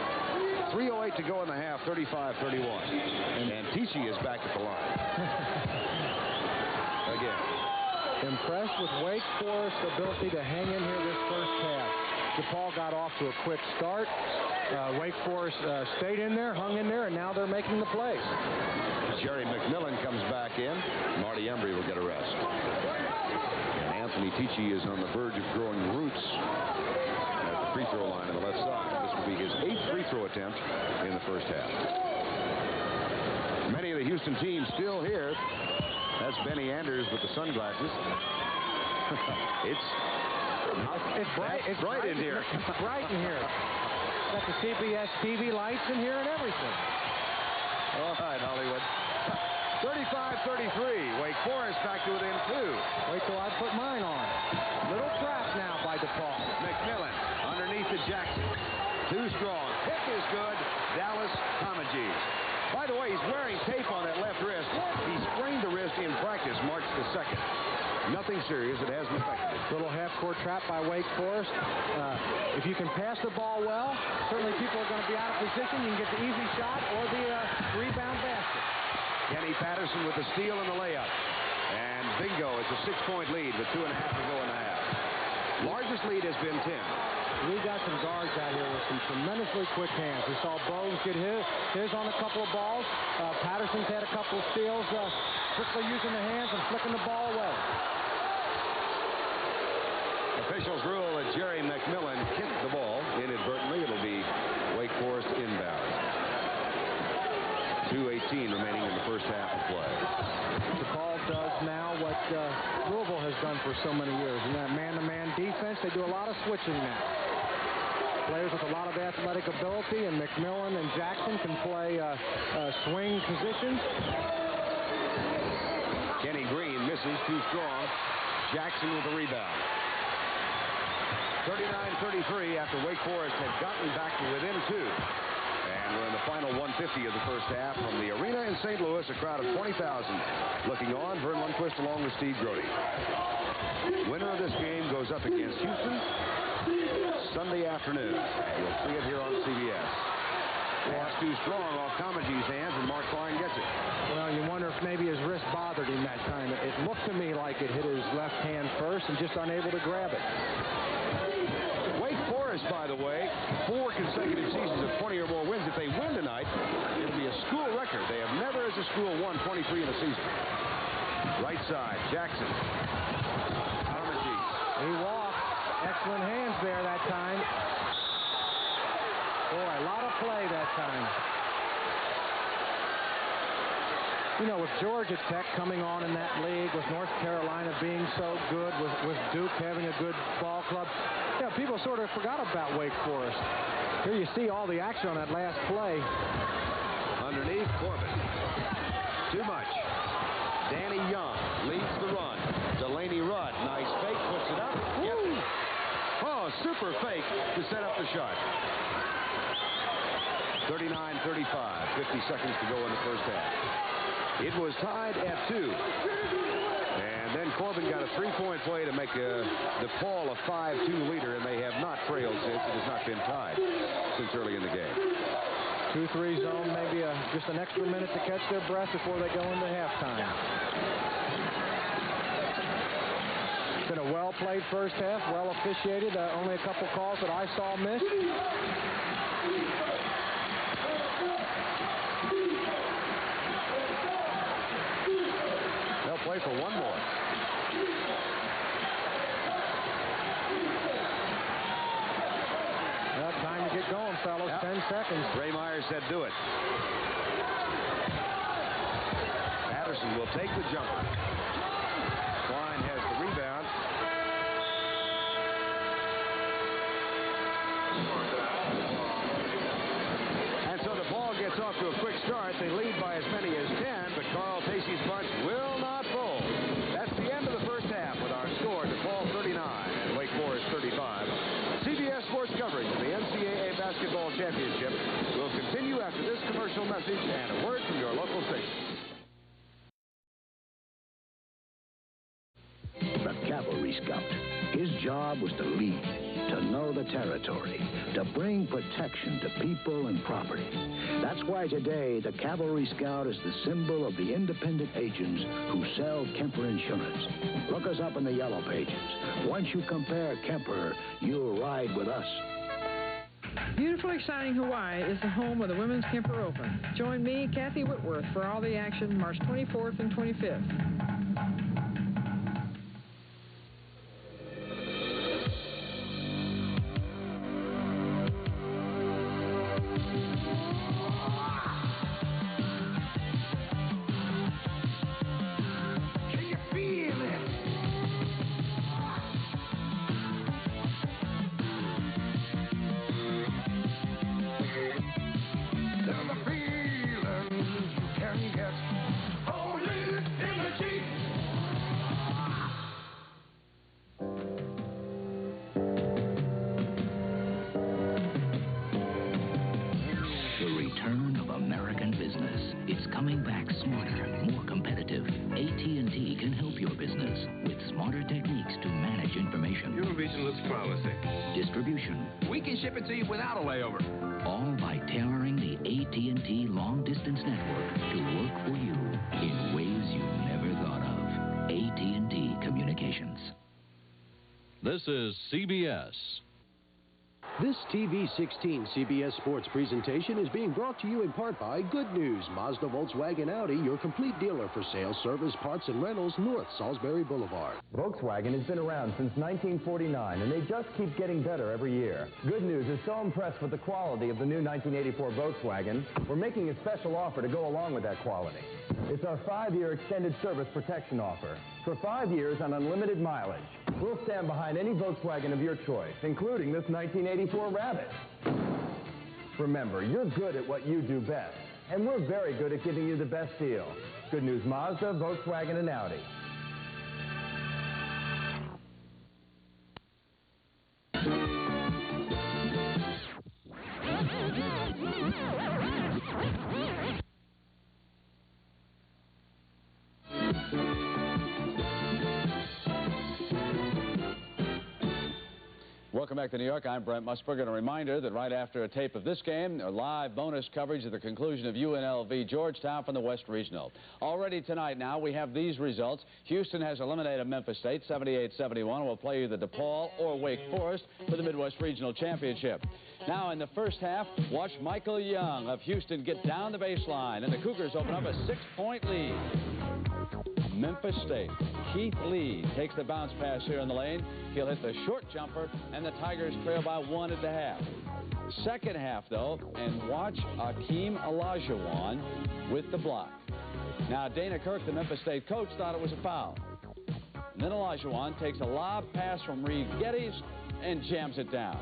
3:08 to go in the half, 35-31. And Peachey is back at the line. Again. Impressed with Wake Forest's ability to hang in here this first half. DePaul got off to a quick start. Wake Forest stayed in there, hung in there, and now they're making the plays. Jerry McMillan comes back in. Marty Embry will get a rest. And Anthony Peachey is on the verge of growing roots at the free throw line on the left side. This will be his 8th free throw attempt in the first half. Many of the Houston teams still here. That's Benny Anders with the sunglasses. It's bright in here. It's bright in here. Got the CBS TV lights in here and everything. All right, Hollywood. 35-33. Wake Forest back to within 2. Wait till I put mine on. Little trap now by DePaul. McMillan underneath to Jackson. Too strong. Hit is good. Dallas Comagees. By the way, he's wearing tape on that left wrist. He sprained the wrist in practice March the 2nd. Nothing serious. It hasn't affected it. Little half-court trap by Wake Forest. If you can pass the ball well, certainly people are going to be out of position. You can get the easy shot or the rebound basket. Kenny Patterson with the steal and the layup. And bingo, it's a 6-point lead with 2.5 to go in the half. Largest lead has been 10. We got some guards out here with some tremendously quick hands. We saw Bogues get his on a couple of balls. Patterson's had a couple of steals, quickly using the hands and flicking the ball away. Officials rule that Jerry McMillan kicked the ball inadvertently. It'll be Wake Forest inbound. 2:18 remaining in the first half of play. DePaul does now what Louisville has done for so many years, and that man-to-man defense. they do a lot of switching now. Players with a lot of athletic ability, and McMillan and Jackson can play swing positions. Kenny Green misses, too strong. Jackson with the rebound. 39-33 after Wake Forest had gotten back to within 2. And we're in the final 150 of the first half from the arena in St. Louis, a crowd of 20,000 looking on. Vern Lundquist along with Steve Grody. Winner of this game goes up against Houston Sunday afternoon. You'll see it here on CBS. Pass too strong off Kamaji's hands, and Mark Klein gets it. Well, you wonder if maybe his wrist bothered him that time. It looked to me like it hit his left hand first and just unable to grab it. Wake Forest, by the way, 4 consecutive seasons of 20 or more wins. If they win tonight, it'll be a school record. They have never as a school won 23 in a season. Right side, Jackson. Kamaji. He walked. Excellent hands there that time. Boy, a lot of play that time. You know, with Georgia Tech coming on in that league, with North Carolina being so good, with Duke having a good ball club, yeah, people sort of forgot about Wake Forest. Here you see all the action on that last play. Underneath, Corbin. Too much. Danny Young leads the run. Delaney Rudd, nice fake, puts it up. Yep. Oh, super fake to set up the shot. 39-35, 50 seconds to go in the first half. It was tied at 2. And then Corbin got a 3-point play to make Depaul a 5-2 leader, and they have not trailed since. It has not been tied since early in the game. 2-3 zone, maybe just an extra minute to catch their breath before they go into halftime. It's been a well-played first half, well officiated. Only a couple calls that I saw missed. They'll play for one more. Well, time to get going, fellas. Yep. 10 seconds. Ray Meyer said do it. Patterson will take the jumper. Klein has the rebound. And so the ball gets off to a quick start. They lead by as many as 10, but Carl Tacey's bunch will not fold. That's the end of the first half with our score, Depaul 39 and Wake Forest 35. CBS Sports coverage of the NCAA Basketball Championship will continue after this commercial message and a word from your local station. The Cavalry Scout. His job was to lead, to know the territory, to bring protection to people and property. That's why today the Cavalry Scout is the symbol of the independent agents who sell Kemper Insurance. Look us up in the yellow pages. Once you compare Kemper, you'll ride with us. Beautiful, exciting Hawaii is the home of the Women's Kemper Open. Join me, Kathy Whitworth, for all the action March 24th and 25th. Distribution. We can ship it to you without a layover. All by tailoring the AT&T long-distance network to work for you in ways you never thought of. AT&T Communications. This is CBS. This TV16 CBS Sports presentation is being brought to you in part by Good News, Mazda, Volkswagen, Audi, your complete dealer for sales, service, parts, and rentals, North Salisbury Boulevard. Volkswagen has been around since 1949, and they just keep getting better every year. Good News is so impressed with the quality of the new 1984 Volkswagen, we're making a special offer to go along with that quality. It's our 5-year extended service protection offer. For 5 years on unlimited mileage, we'll stand behind any Volkswagen of your choice, including this 1984 Rabbit. Remember, you're good at what you do best, and we're very good at giving you the best deal. Good News Mazda, Volkswagen, and Audi. Welcome back to New York. I'm Brent Musburger, and a reminder that right after a tape of this game, a live bonus coverage of the conclusion of UNLV Georgetown from the West Regional. Already tonight now, we have these results. Houston has eliminated Memphis State 78-71. We'll play either Depaul or Wake Forest for the Midwest Regional Championship. Now in the first half, watch Michael Young of Houston get down the baseline, and the Cougars open up a 6-point lead. Memphis State. Keith Lee takes the bounce pass here in the lane. He'll hit the short jumper, and the Tigers trail by 1 at the half. Second half, though, and watch Akeem Olajuwon with the block. Now, Dana Kirk, the Memphis State coach, thought it was a foul. And then Olajuwon takes a lob pass from Reed Geddes and jams it down.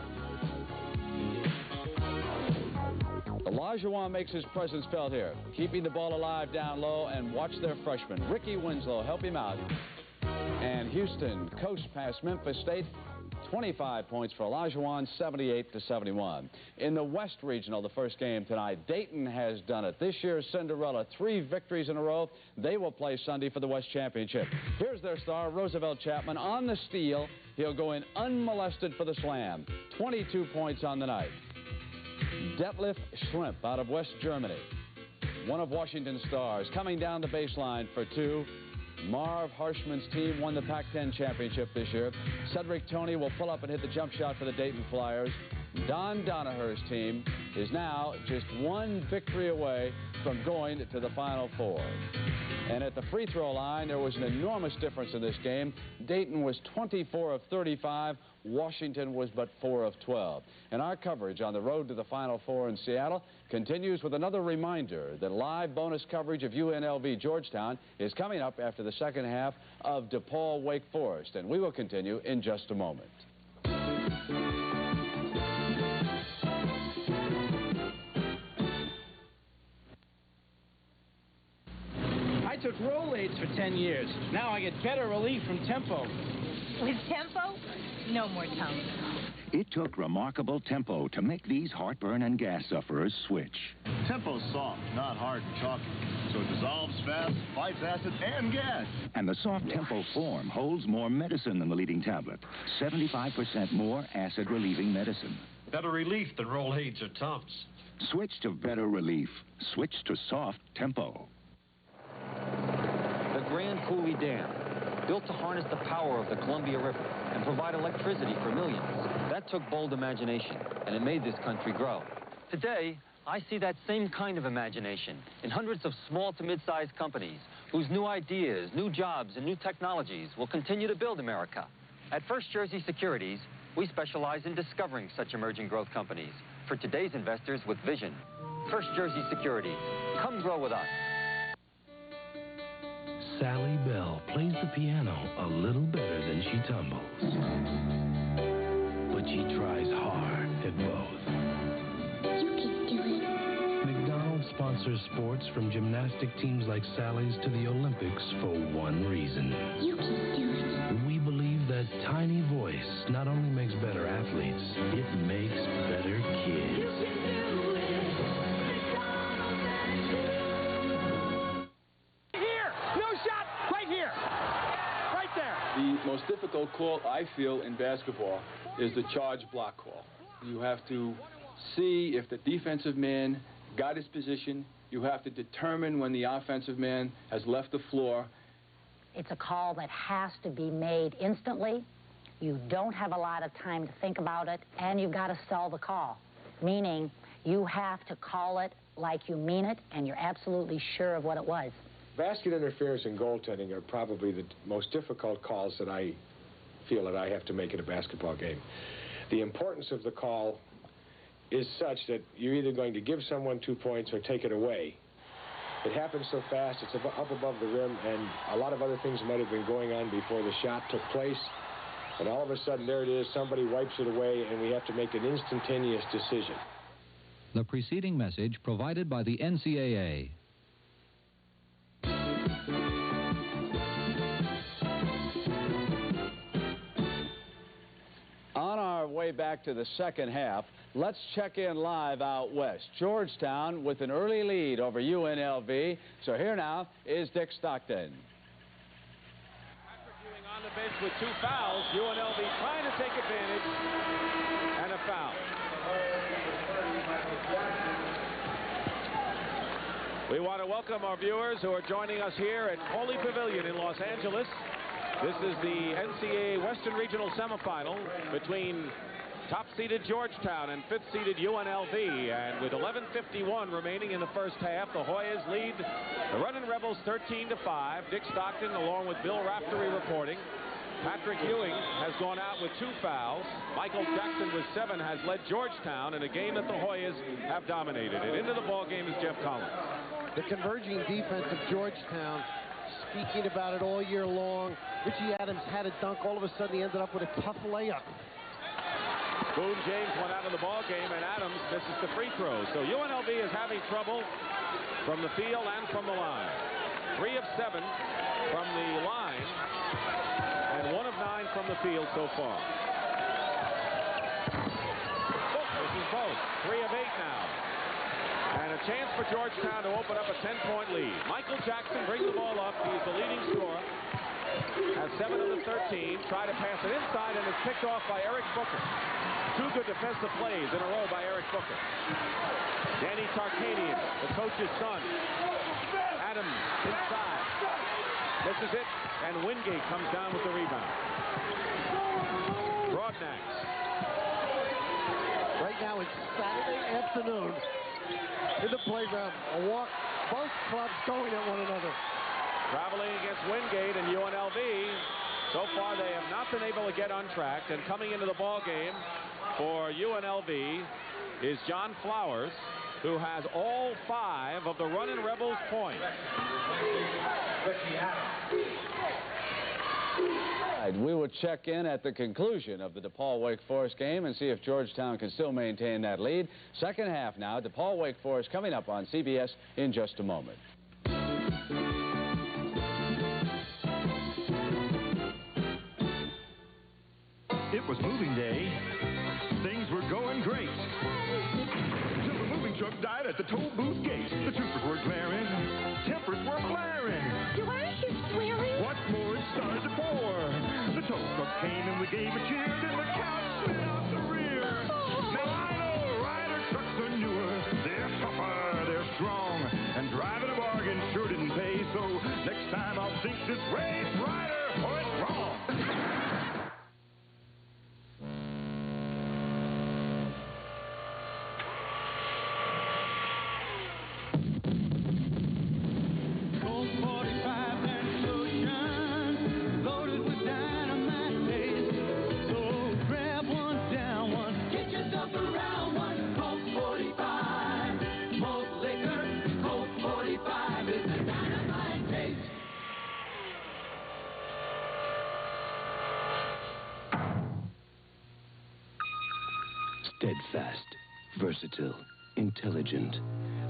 Olajuwon makes his presence felt here, keeping the ball alive down low, and watch their freshman, Ricky Winslow, help him out. And Houston coast past Memphis State, 25 points for Olajuwon, 78-71. In the West Regional, the first game tonight, Dayton has done it. This year's Cinderella, 3 victories in a row. They will play Sunday for the West Championship. Here's their star, Roosevelt Chapman, on the steal. He'll go in unmolested for the slam. 22 points on the night. Detlef Schrempf out of West Germany, one of Washington's stars, coming down the baseline for 2. Marv Harshman's team won the Pac-10 championship this year. Cedric Toney will pull up and hit the jump shot for the Dayton Flyers. Don Donaher's team is now just 1 victory away from going to the Final Four. And at the free throw line, there was an enormous difference in this game. Dayton was 24 of 35. Washington was but 4 of 12. And our coverage on the road to the Final Four in Seattle continues with another reminder that live bonus coverage of UNLV Georgetown is coming up after the second half of DePaul Wake Forest. And we will continue in just a moment. I took Rolaids for 10 years. Now I get better relief from Tempo. With Tempo, no more tongue. It took remarkable Tempo to make these heartburn and gas sufferers switch. Tempo's soft, not hard and chalky, so it dissolves fast, fights acid and gas. And the soft Tempo form holds more medicine than the leading tablet. 75% more acid-relieving medicine. Better relief than Rolaids or Tums. Switch to better relief. Switch to soft Tempo. The Grand Coulee Dam, built to harness the power of the Columbia River and provide electricity for millions. That took bold imagination, and it made this country grow. Today, I see that same kind of imagination in hundreds of small to mid-sized companies whose new ideas, new jobs, and new technologies will continue to build America. At First Jersey Securities, we specialize in discovering such emerging growth companies for today's investors with vision. First Jersey Securities. Come grow with us. Sally Bell plays the piano a little better than she tumbles. But she tries hard at both. You can do it. McDonald's sponsors sports from gymnastic teams like Sally's to the Olympics for one reason. You can do it. We believe that tiny voice not only makes better athletes, it makes better kids. You can do it. McDonald's and you. Here! No shot! Right here! Right there! The most difficult call, I feel, in basketball is the charge block call. You have to see if the defensive man got his position. You have to determine when the offensive man has left the floor. It's a call that has to be made instantly. You don't have a lot of time to think about it, and you've got to sell the call, meaning you have to call it like you mean it, and you're absolutely sure of what it was. Basket interference and goaltending are probably the most difficult calls that I feel that I have to make in a basketball game. The importance of the call is such that you're either going to give someone 2 points or take it away. It happens so fast. It's up above the rim, and a lot of other things might have been going on before the shot took place. And all of a sudden, there it is. Somebody wipes it away, and we have to make an instantaneous decision. The preceding message provided by the NCAA. On our way back to the second half, let's check in live out west. Georgetown with an early lead over UNLV. So here now is Dick Stockton. On the bench with 2 fouls. UNLV trying to take advantage. And a foul. We want to welcome our viewers who are joining us here at Pauley Pavilion in Los Angeles. This is the NCAA Western Regional Semifinal between top-seeded Georgetown and 5th-seeded UNLV. And with 11:51 remaining in the first half, the Hoyas lead the Runnin' Rebels 13-5. Dick Stockton along with Bill Raftery reporting. Patrick Ewing has gone out with 2 fouls. Michael Jackson with 7 has led Georgetown in a game that the Hoyas have dominated. And into the ball game is Jeff Collins. The converging defense of Georgetown, speaking about it all year long. Richie Adams had a dunk. All of a sudden, he ended up with a tough layup. Boone James went out of the ball game, and Adams misses the free throw. So UNLV is having trouble from the field and from the line. 3 of 7 from the line, and 1 of 9 from the field so far. This is both. 3 of 8 now. And a chance for Georgetown to open up a 10-point lead. Michael Jackson brings the ball up. He's the leading scorer. Has 7 of the 13. Try to pass it inside, and it's picked off by Eric Booker. 2 good defensive plays in a row by Eric Booker. Danny Tarkanian, the coach's son. Adams inside. Misses it, and Wingate comes down with the rebound. Broadnax. Right now it's Saturday afternoon in the playground. A walk, both clubs going at one another. Traveling against Wingate and UNLV. So far, they have not been able to get untracked. And coming into the ball game for UNLV is John Flowers, who has all 5 of the Runnin' Rebels points. We will check in at the conclusion of the DePaul-Wake Forest game and see if Georgetown can still maintain that lead. Second half now. DePaul-Wake Forest coming up on CBS in just a moment. It was moving day. Things were going great. Till the moving truck died at the toll booth gate. The troopers were glaring. Tempers were flaring. Do I hear swearing? What's more, it started to pour. The tow truck came and we gave a cheer. Then the couch slid out the rear. Now I know rider trucks are newer. They're tougher, they're strong. And driving a bargain sure didn't pay. So next time I'll think this way. It's rider or it's wrong. Steadfast, versatile, intelligent.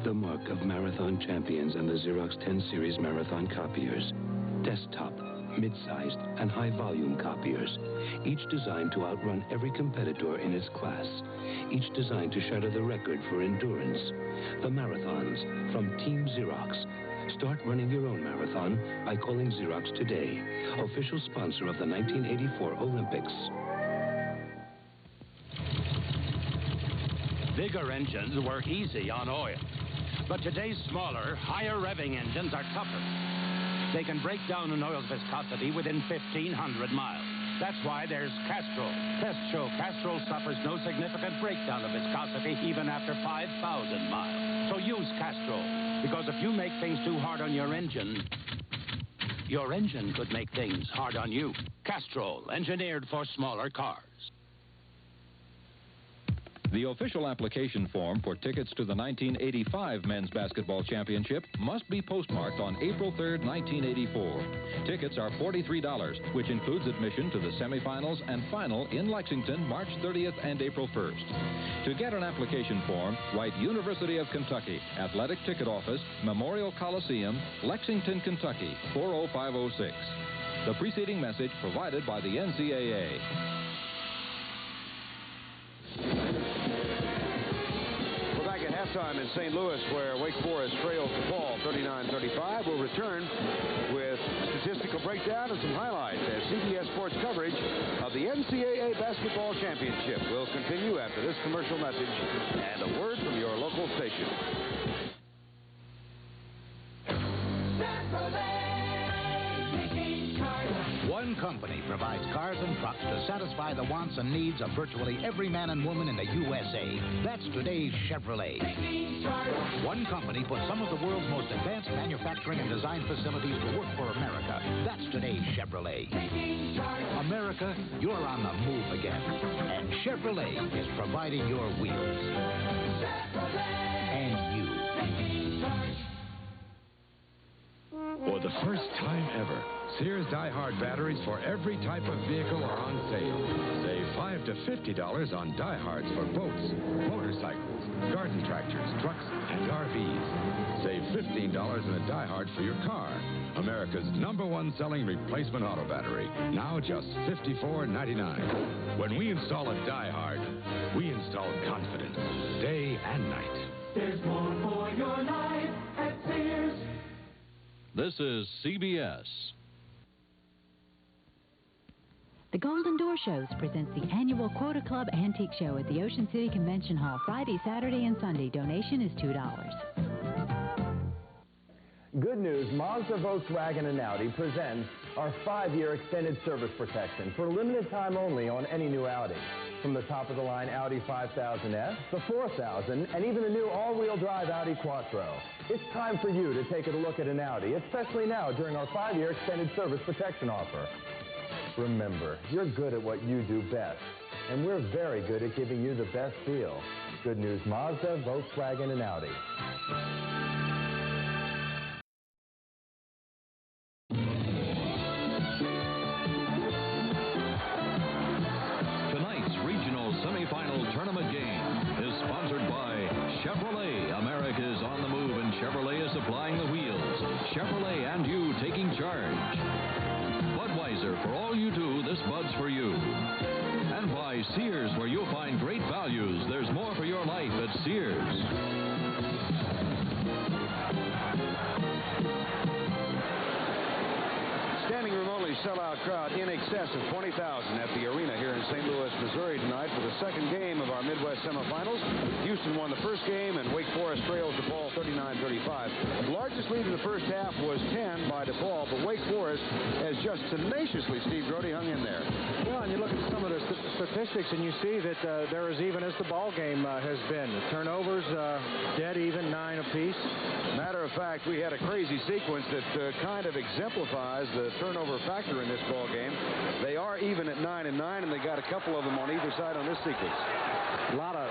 The mark of marathon champions and the Xerox 10 Series marathon copiers. Desktop, mid-sized, and high-volume copiers. Each designed to outrun every competitor in its class. Each designed to shatter the record for endurance. The marathons from Team Xerox. Start running your own marathon by calling Xerox today. Official sponsor of the 1984 Olympics. Bigger engines work easy on oil. But today's smaller, higher revving engines are tougher. They can break down an oil's viscosity within 1,500 miles. That's why there's Castrol. Tests show Castrol suffers no significant breakdown of viscosity even after 5,000 miles. So use Castrol, because if you make things too hard on your engine could make things hard on you. Castrol, engineered for smaller cars. The official application form for tickets to the 1985 Men's Basketball Championship must be postmarked on April 3rd, 1984. Tickets are $43, which includes admission to the semifinals and final in Lexington, March 30th and April 1st. To get an application form, write University of Kentucky, Athletic Ticket Office, Memorial Coliseum, Lexington, Kentucky, 40506. The preceding message provided by the NCAA. We're back at halftime in St. Louis, where Wake Forest trails Depaul 39-35. We'll return with statistical breakdown and some highlights as CBS Sports coverage of the NCAA Basketball Championship will continue after this commercial message and a word from your local station. One company provides cars and trucks to satisfy the wants and needs of virtually every man and woman in the USA. That's today's Chevrolet. One company puts some of the world's most advanced manufacturing and design facilities to work for America. That's today's Chevrolet. America, you're on the move again. And Chevrolet is providing your wheels. And you. For the first time ever, Sears Die-Hard batteries for every type of vehicle are on sale. Save $5 to50 on Die-Hards for boats, motorcycles, garden tractors, trucks, and RVs. Save $15 in a Die-Hard for your car. America's #1 selling replacement auto battery. Now just $54.99. When we install a Die-Hard, we install confidence, day and night. There's more for your life at Sears. This is CBS. The Golden Door Shows presents the annual Quota Club Antique Show at the Ocean City Convention Hall, Friday, Saturday, and Sunday. Donation is $2. Good news, Mazda, Volkswagen, and Audi presents our 5-year extended service protection for limited time only on any new Audi. From the top-of-the-line Audi 5000S, the 4000, and even the new all-wheel drive Audi Quattro. It's time for you to take a look at an Audi, especially now during our 5-year extended service protection offer. Remember, you're good at what you do best, and we're very good at giving you the best deal. Good news, Mazda, Volkswagen, and Audi. Tonight's regional semifinal tournament game is sponsored by Chevrolet. America is on the move, and Chevrolet is supplying the wheels. Chevrolet and you taking charge. Budweiser, for all you do, this Bud's for you. And by Sears, where you'll find great values. There's more for your life at Sears. Standing room only sellout crowd in excess of 20,000 at the arena here in St. Louis, Missouri tonight for the second game of our Midwest semifinals. Houston won the first game, and Wake Forest trails Depaul 39-35. The largest lead in the first half was 10 by Depaul, but Wake Forest has just tenaciously, Steve Grody, hung in there. Well, and you look at some of the statistics, and you see that they're as even as the ball game has been. The turnovers dead even, 9 apiece. Matter of fact, we had a crazy sequence that kind of exemplifies the turnover factor in this ball game. They are even at 9-9, and they got a couple of them on either side on this sequence. A lot of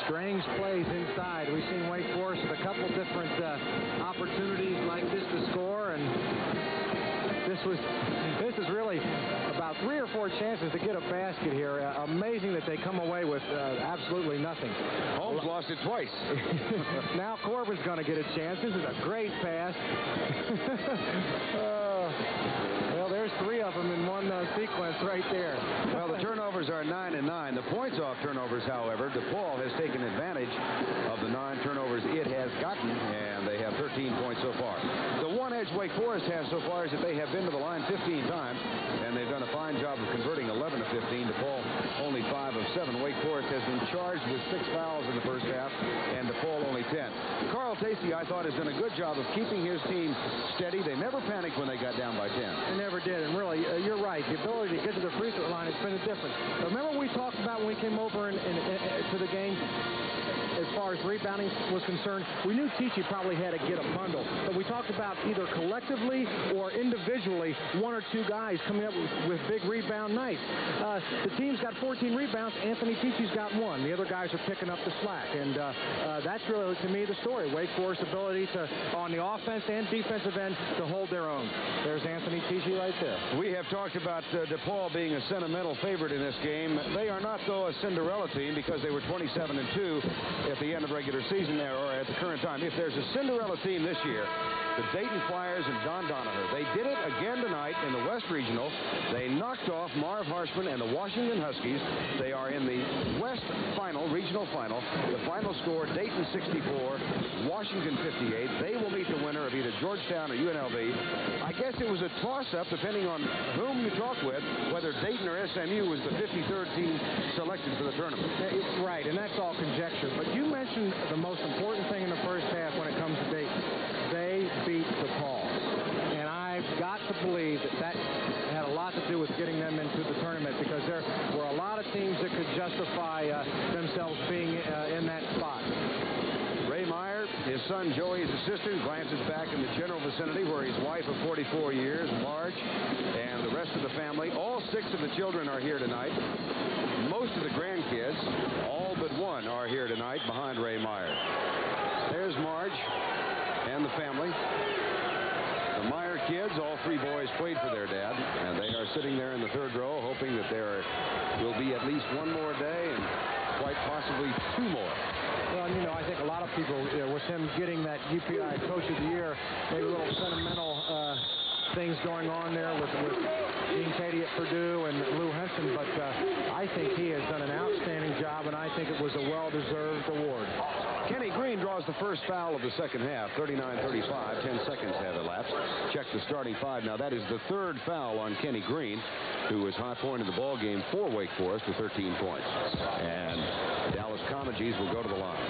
strange plays inside. We've seen Wake Forest with a couple different opportunities like this to score, and this is really about 3 or 4 chances to get a basket here. Amazing that they come away with absolutely nothing. Holmes lost it twice. Now Corbin's going to get a chance. This is a great pass. Well, there's 3 of them in one sequence right there. Well, the turnovers are 9-9. The points off turnovers, however, Depaul has taken advantage of the 9 turnovers it has gotten, and they have 13 points so far. The one edge Wake Forest has so far is that they have been to the line 15 times, and they've done a fine job of converting 11 of 15. Depaul only 5 of 7. Wake Forest has been charged with 6 fouls in the first half, and Depaul only 10. Carl Tacey, I thought, has done a good job of keeping his team steady. They never panicked when they got down by 10. They never did, and really, you're right. The ability to get to the free throw line has been a difference. Remember we talked about when we came over to the game, as far as rebounding was concerned, we knew Peachey probably had to get a bundle. But we talked about either collectively or individually 1 or 2 guys coming up with big rebound nights. The team's got 14 13 rebounds. Anthony Peachey's got 1. The other guys are picking up the slack. And that's really, to me, the story. Wake Forest's ability to, on the offense and defensive end, to hold their own. There's Anthony Peachey right there. We have talked about Depaul being a sentimental favorite in this game. They are not, though, a Cinderella team because they were 27-2 at the end of regular season there, or at the current time. If there's a Cinderella team this year, the Dayton Flyers and Don Donaher. They did it again tonight in the West Regional. They knocked off Marv Harshman and the Washington Huskies. They are in the West Final, Regional Final. The final score, Dayton 64, Washington 58. They will meet the winner of either Georgetown or UNLV. I guess it was a toss-up, depending on whom you talk with, whether Dayton or SMU was the 53rd team selected for the tournament. Right, and that's all conjecture. But you mentioned the most important thing in the first half when it comes to Dayton. They beat Depaul. And I've got to believe that had a lot to do with getting them into the tournament, because there were a lot of teams that could justify themselves being in that spot. Ray Meyer, his son Joey's assistant, glances back in the general vicinity where his wife of 44 years, Marge, and the rest of the family. All 6 of the children are here tonight. Most of the grandkids, all but one, are here tonight behind Ray Meyer. There's Marge and the family. The Meyer kids, all 3 boys played for their dad, and they are sitting there in the 3rd row hoping that there will be at least one more day and quite possibly 2 more. Well, you know, I think a lot of people, with him getting that UPI Coach of the Year, maybe a little sentimental things going on there with Gene Cady at Purdue and Lou Henson, but I think he has done an outstanding job, and I think it was a well-deserved award. Kenny Green draws the first foul of the second half, 39-35. 10 seconds have elapsed. Check the starting 5. Now, that is the 3rd foul on Kenny Green, who was high point in the ball game for Wake Forest with 13 points. And Dallas Comegys will go to the line.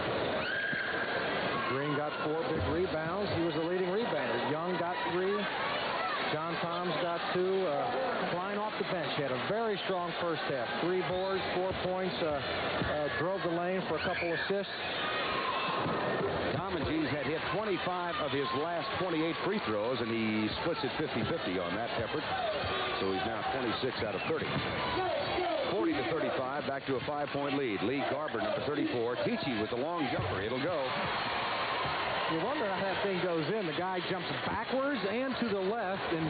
Green got 4 big rebounds. He was the leading rebounder. Young got 3. John Toms got 2. Klein off the bench. He had a very strong first half. 3 boards, 4 points. Drove the lane for a couple assists. Comegys had hit 25 of his last 28 free throws, and he splits it 50-50 on that effort. So he's now 26 out of 30. 40-35, back to a 5-point lead. Lee Garber, number 34. Peachey with the long jumper. It'll go. You wonder how that thing goes in. The guy jumps backwards and to the left and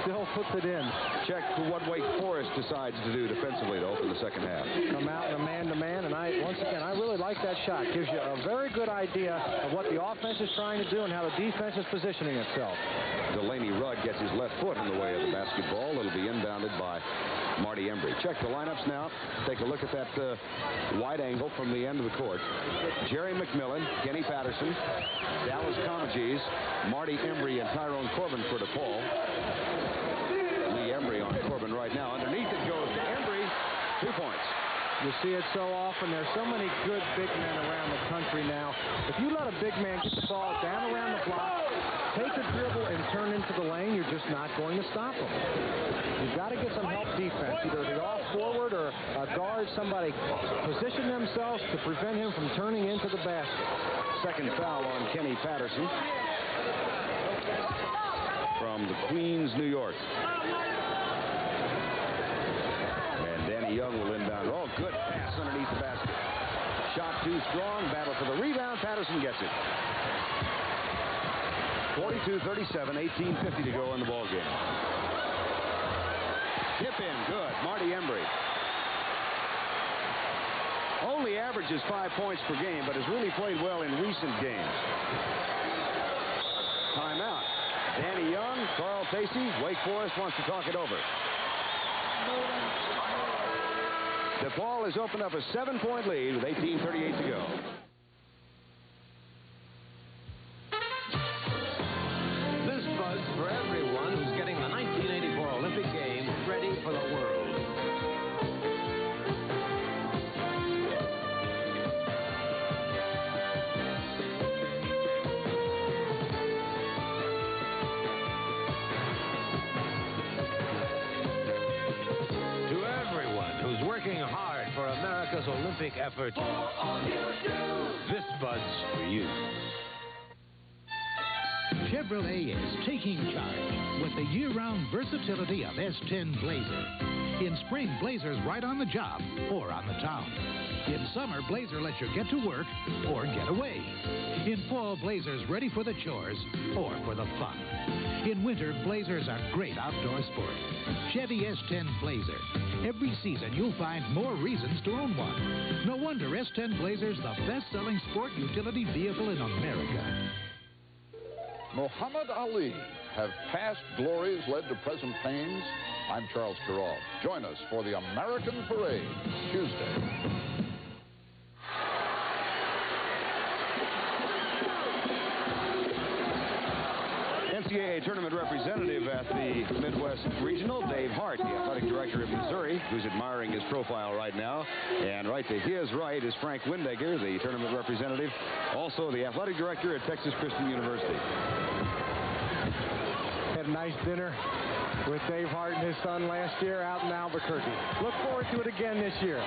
still puts it in. Check for what Wake Forest decides to do defensively to open the second half. Come out in a man-to-man, and once again, I really like that shot. Gives you a very good idea of what the offense is trying to do and how the defense is positioning itself. Delaney Rudd gets his left foot in the way of the basketball. It'll be inbounded by Marty Embry. Check the lineups now. Take a look at that wide angle from the end of the court. Jerry McMillan, Kenny Patterson, Dallas Comegys, Marty Embry, and Tyrone Corbin for DePaul. Lee Embry on Corbin right now. Underneath it goes to Embry. 2 points. You see it so often. There's so many good big men around the country now. If you let a big man get the ball down around the block, take a dribble, and turn into the lane, you're just not going to stop him. You've got to get some help defense, either the off forward or a guard, somebody position themselves to prevent him from turning into the basket. Second foul on Kenny Patterson from the Queens, New York. And Danny Young will inbound. Oh, good pass underneath the basket. Shot too strong. Battle for the rebound. Patterson gets it. 42-37, 18:50 to go in the ball game. Tip in, good. Marty Embry. Only averages 5 points per game, but has really played well in recent games. Timeout. Danny Young, Carl Tacey, Wake Forest wants to talk it over. DePaul has opened up a 7-point lead with 18:38 to go. This buzz for everyone who's getting the 1984 Olympic Games ready for the world. Working hard for America's Olympic effort. This bud's for you. Chevrolet is taking charge with the year-round versatility of S10 Blazer. In spring, Blazer's right on the job or on the town. In summer, Blazer lets you get to work or get away. In fall, Blazer's ready for the chores or for the fun. In winter, Blazers are great outdoor sport. Chevy S10 Blazer. Every season, you'll find more reasons to own one. No wonder S10 Blazer's the best-selling sport utility vehicle in America. Muhammad Ali. Have past glories led to present pains? I'm Charles Carroll. Join us for the American Parade, Tuesday. NCAA tournament representative at the Midwest Regional, Dave Hart, the athletic director of Missouri, who's admiring his profile right now. And right to his right is Frank Windegger, the tournament representative, also the athletic director at Texas Christian University. Had a nice dinner with Dave Hart and his son last year out in Albuquerque. Look forward to it again this year.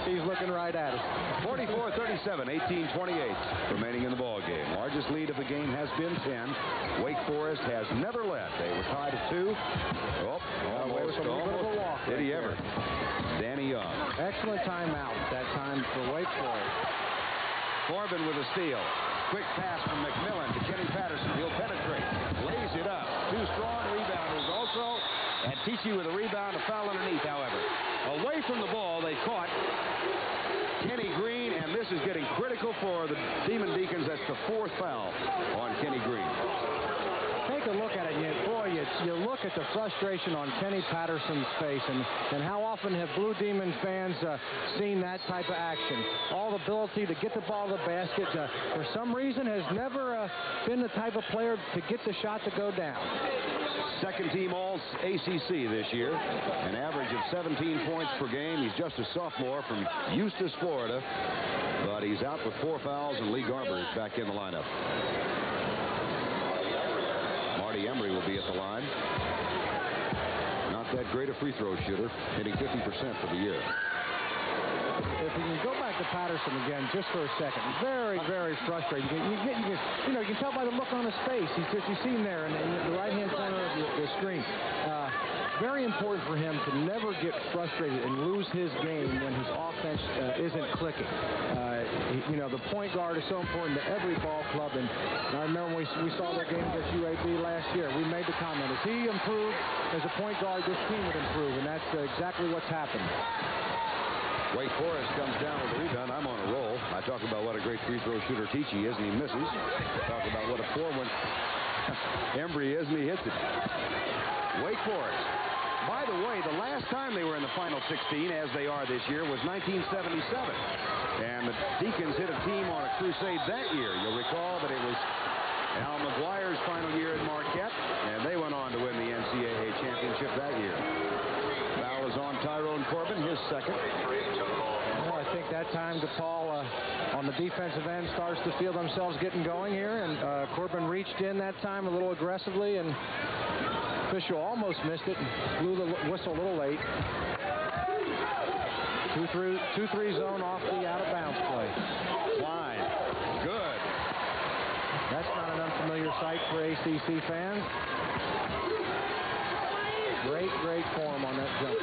He's looking right at us. 44-37, 18-28 remaining in the ball game. Largest lead of the game has been 10. Wake Forest has never led. They were tied at 2. Almost. Did he ever? Danny Young. Excellent timeout that time for Wake Forest. Corbin with a steal. Quick pass from McMillan to Kenny Patterson. He'll penetrate. Lays it up. Two strong rebounders also. And Peachey with a rebound. A foul underneath, however. Away from the ball, they caught Kenny Green, and this is getting critical for the Demon Deacons. That's the 4th foul on Kenny Green. Take a look at it, you look at the frustration on Kenny Patterson's face, and how often have Blue Demon fans seen that type of action? All the ability to get the ball to the basket, for some reason, has never been the type of player to get the shot to go down. Second team All-ACC this year, an average of 17 points per game. He's just a sophomore from Eustis, Florida, but he's out with 4 fouls, and Lee Garber is back in the lineup. Marty Embry will be at the line. Not that great a free throw shooter, hitting 50% for the year. If we can go back to Patterson again just for a second, very, very frustrating. You can tell by the look on his face. You see him there in the right-hand corner of the screen. Very important for him to never get frustrated and lose his game when his offense isn't clicking. The point guard is so important to every ball club. And I remember when we saw their game against UAB last year, we made the comment, if he improved as a point guard, this team would improve. And that's exactly what's happened. Wake Forest comes down with a rebound. I'm on a roll. I talk about what a great free throw shooter Peachey is, and he misses. I talk about what a forward Embry is, and he hits it. Wake Forest. By the way, the last time they were in the Final 16, as they are this year, was 1977. And the Deacons hit a team on a crusade that year. You'll recall that it was Al McGuire's final year at Marquette, and they went on to win the NCAA championship that year. Foul is on Tyrone Corbin, his second. Well, I think that time Depaul on the defensive end starts to feel themselves getting going here, and Corbin reached in that time a little aggressively, and official almost missed it and blew the whistle a little late. 2-3 zone off the out-of-bounds play. Klein, good. That's not an unfamiliar sight for ACC fans. Great form on that jump.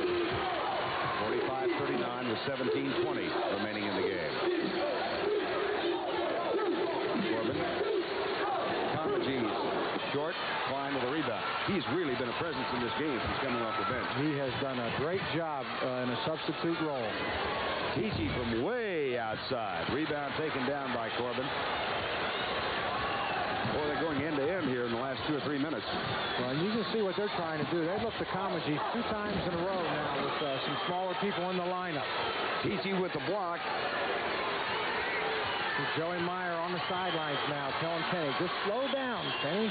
45-39 with 17-20 remaining in the game. Corbin. Comagee's short. Klein with a rebound. He's really been a presence in this game since coming off the bench. He has done a great job in a substitute role. Peachey from way outside. Rebound taken down by Corbin. Boy, they're going end-to-end here in the last 2 or 3 minutes. Well, you can see what they're trying to do. They've looked to Comagee 2 times in a row now with some smaller people in the lineup. Peachey with the block. Joey Meyer on the sidelines now telling Kenny, just slow down, Kenny.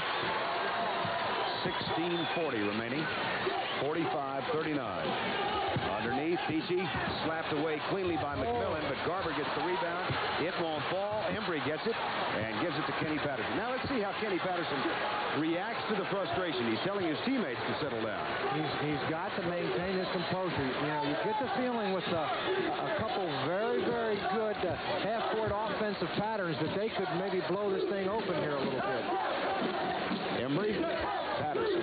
16:40 remaining. 45-39. Underneath, Peachey slapped away cleanly by McMillan, but Garber gets the rebound. It won't fall. Embry gets it and gives it to Kenny Patterson. Now let's see how Kenny Patterson reacts to the frustration. He's telling his teammates to settle down. He's got to maintain his composure. You get the feeling with a couple very, very good half-court offensive offensive patterns that they could maybe blow this thing open here a little bit. Embry, Patterson.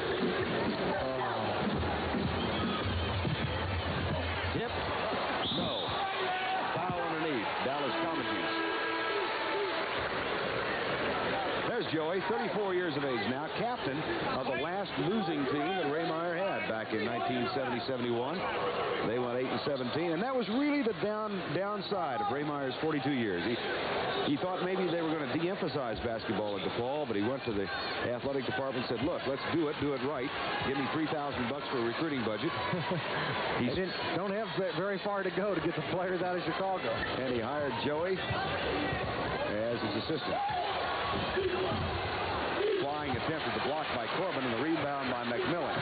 Tip. No. Foul underneath. Dallas Comedies. There's Joey, 34 years of age now, captain of the last losing team that Ray Meyer had back in 1970-71. They went 8-17, and that was really the downside of Ray Meyer's 42 years. He thought maybe they were going to de-emphasize basketball at Depaul, but he went to the athletic department and said, look, let's do it right. Give me $3,000 for a recruiting budget. They don't have very far to go to get the players out of Chicago. And he hired Joey as his assistant. Flying attempt at the block by Corbin and the rebound by McMillan.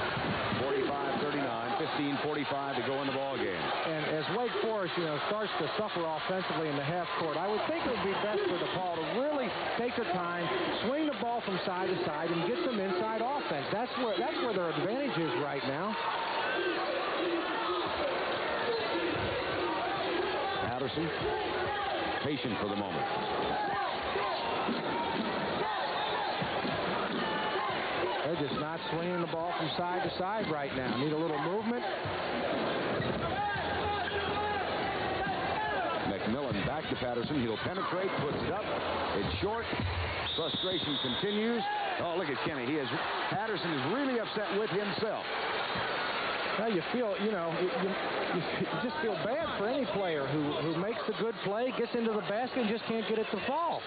45-39, 15-45 to go in the ball game. And as Wake Forest, starts to suffer offensively in the half court, I would think it would be best for Depaul to really take their time, swing the ball from side to side, and get some inside offense. That's where their advantage is right now. Patterson, patient for the moment. They're just not swinging the ball from side to side right now. Need a little movement. McMillan back to Patterson. He'll penetrate, puts it up. It's short. Frustration continues. Oh, look at Kenny. Patterson is really upset with himself. Now you feel, you just feel bad for any player who makes the good play, gets into the basket, and just can't get it to fall.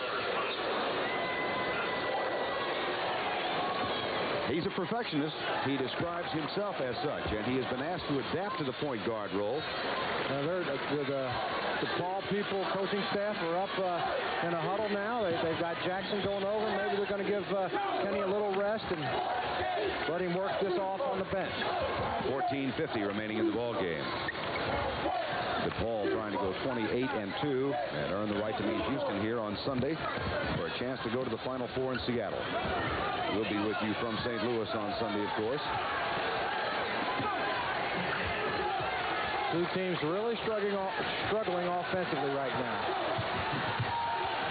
He's a perfectionist. He describes himself as such, and he has been asked to adapt to the point guard role. Now the Depaul people, coaching staff are up in a huddle now. They've got Jackson going over. Maybe they're going to give Kenny a little rest and let him work this off on the bench. 14:50 remaining in the ball game. Depaul trying to go 28-2 and earn the right to meet Houston here on Sunday for a chance to go to the Final Four in Seattle. We'll be with you from St. Louis on Sunday, of course. Two teams really struggling offensively right now.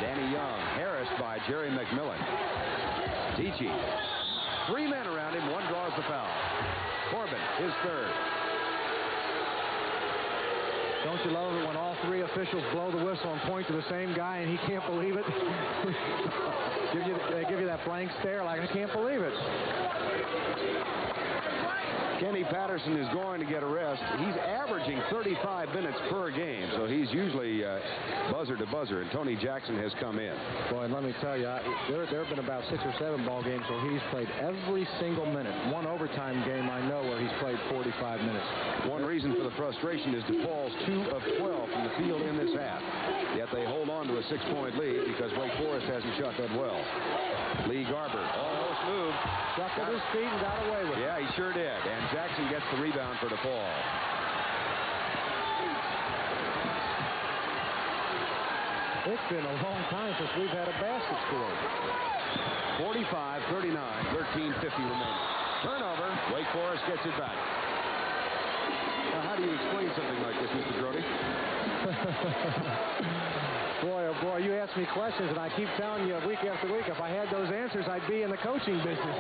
Danny Young, harassed by Jerry McMillan. Peachey. Three men around him. One draws the foul. Corbin, his third. Don't you love it when all three officials blow the whistle and point to the same guy and he can't believe it? They give you that blank stare like, I can't believe it. Kenny Patterson is going to get a rest. He's averaging 35 minutes per game, so he's usually buzzer to buzzer, and Tony Jackson has come in. Boy, and let me tell you, there have been about 6 or 7 ball games where he's played every single minute. One overtime game I know where he's played 45 minutes. One reason for the frustration is DePaul's 2 of 12 from the field in this half. Yet they hold on to a 6-point lead because Wake Forest hasn't shot that well. Lee Garber almost moved. Shuffled his feet and got away with it. Yeah, he sure did. And Jackson gets the rebound for DePaul. It's been a long time since we've had a basket scored. 45-39, 13:50 remaining. Turnover. Wake Forest gets it back. Now, how do you explain something like this, Mr. Brody? Boy, oh boy, you ask me questions, and I keep telling you week after week, if I had those answers, I'd be in the coaching business.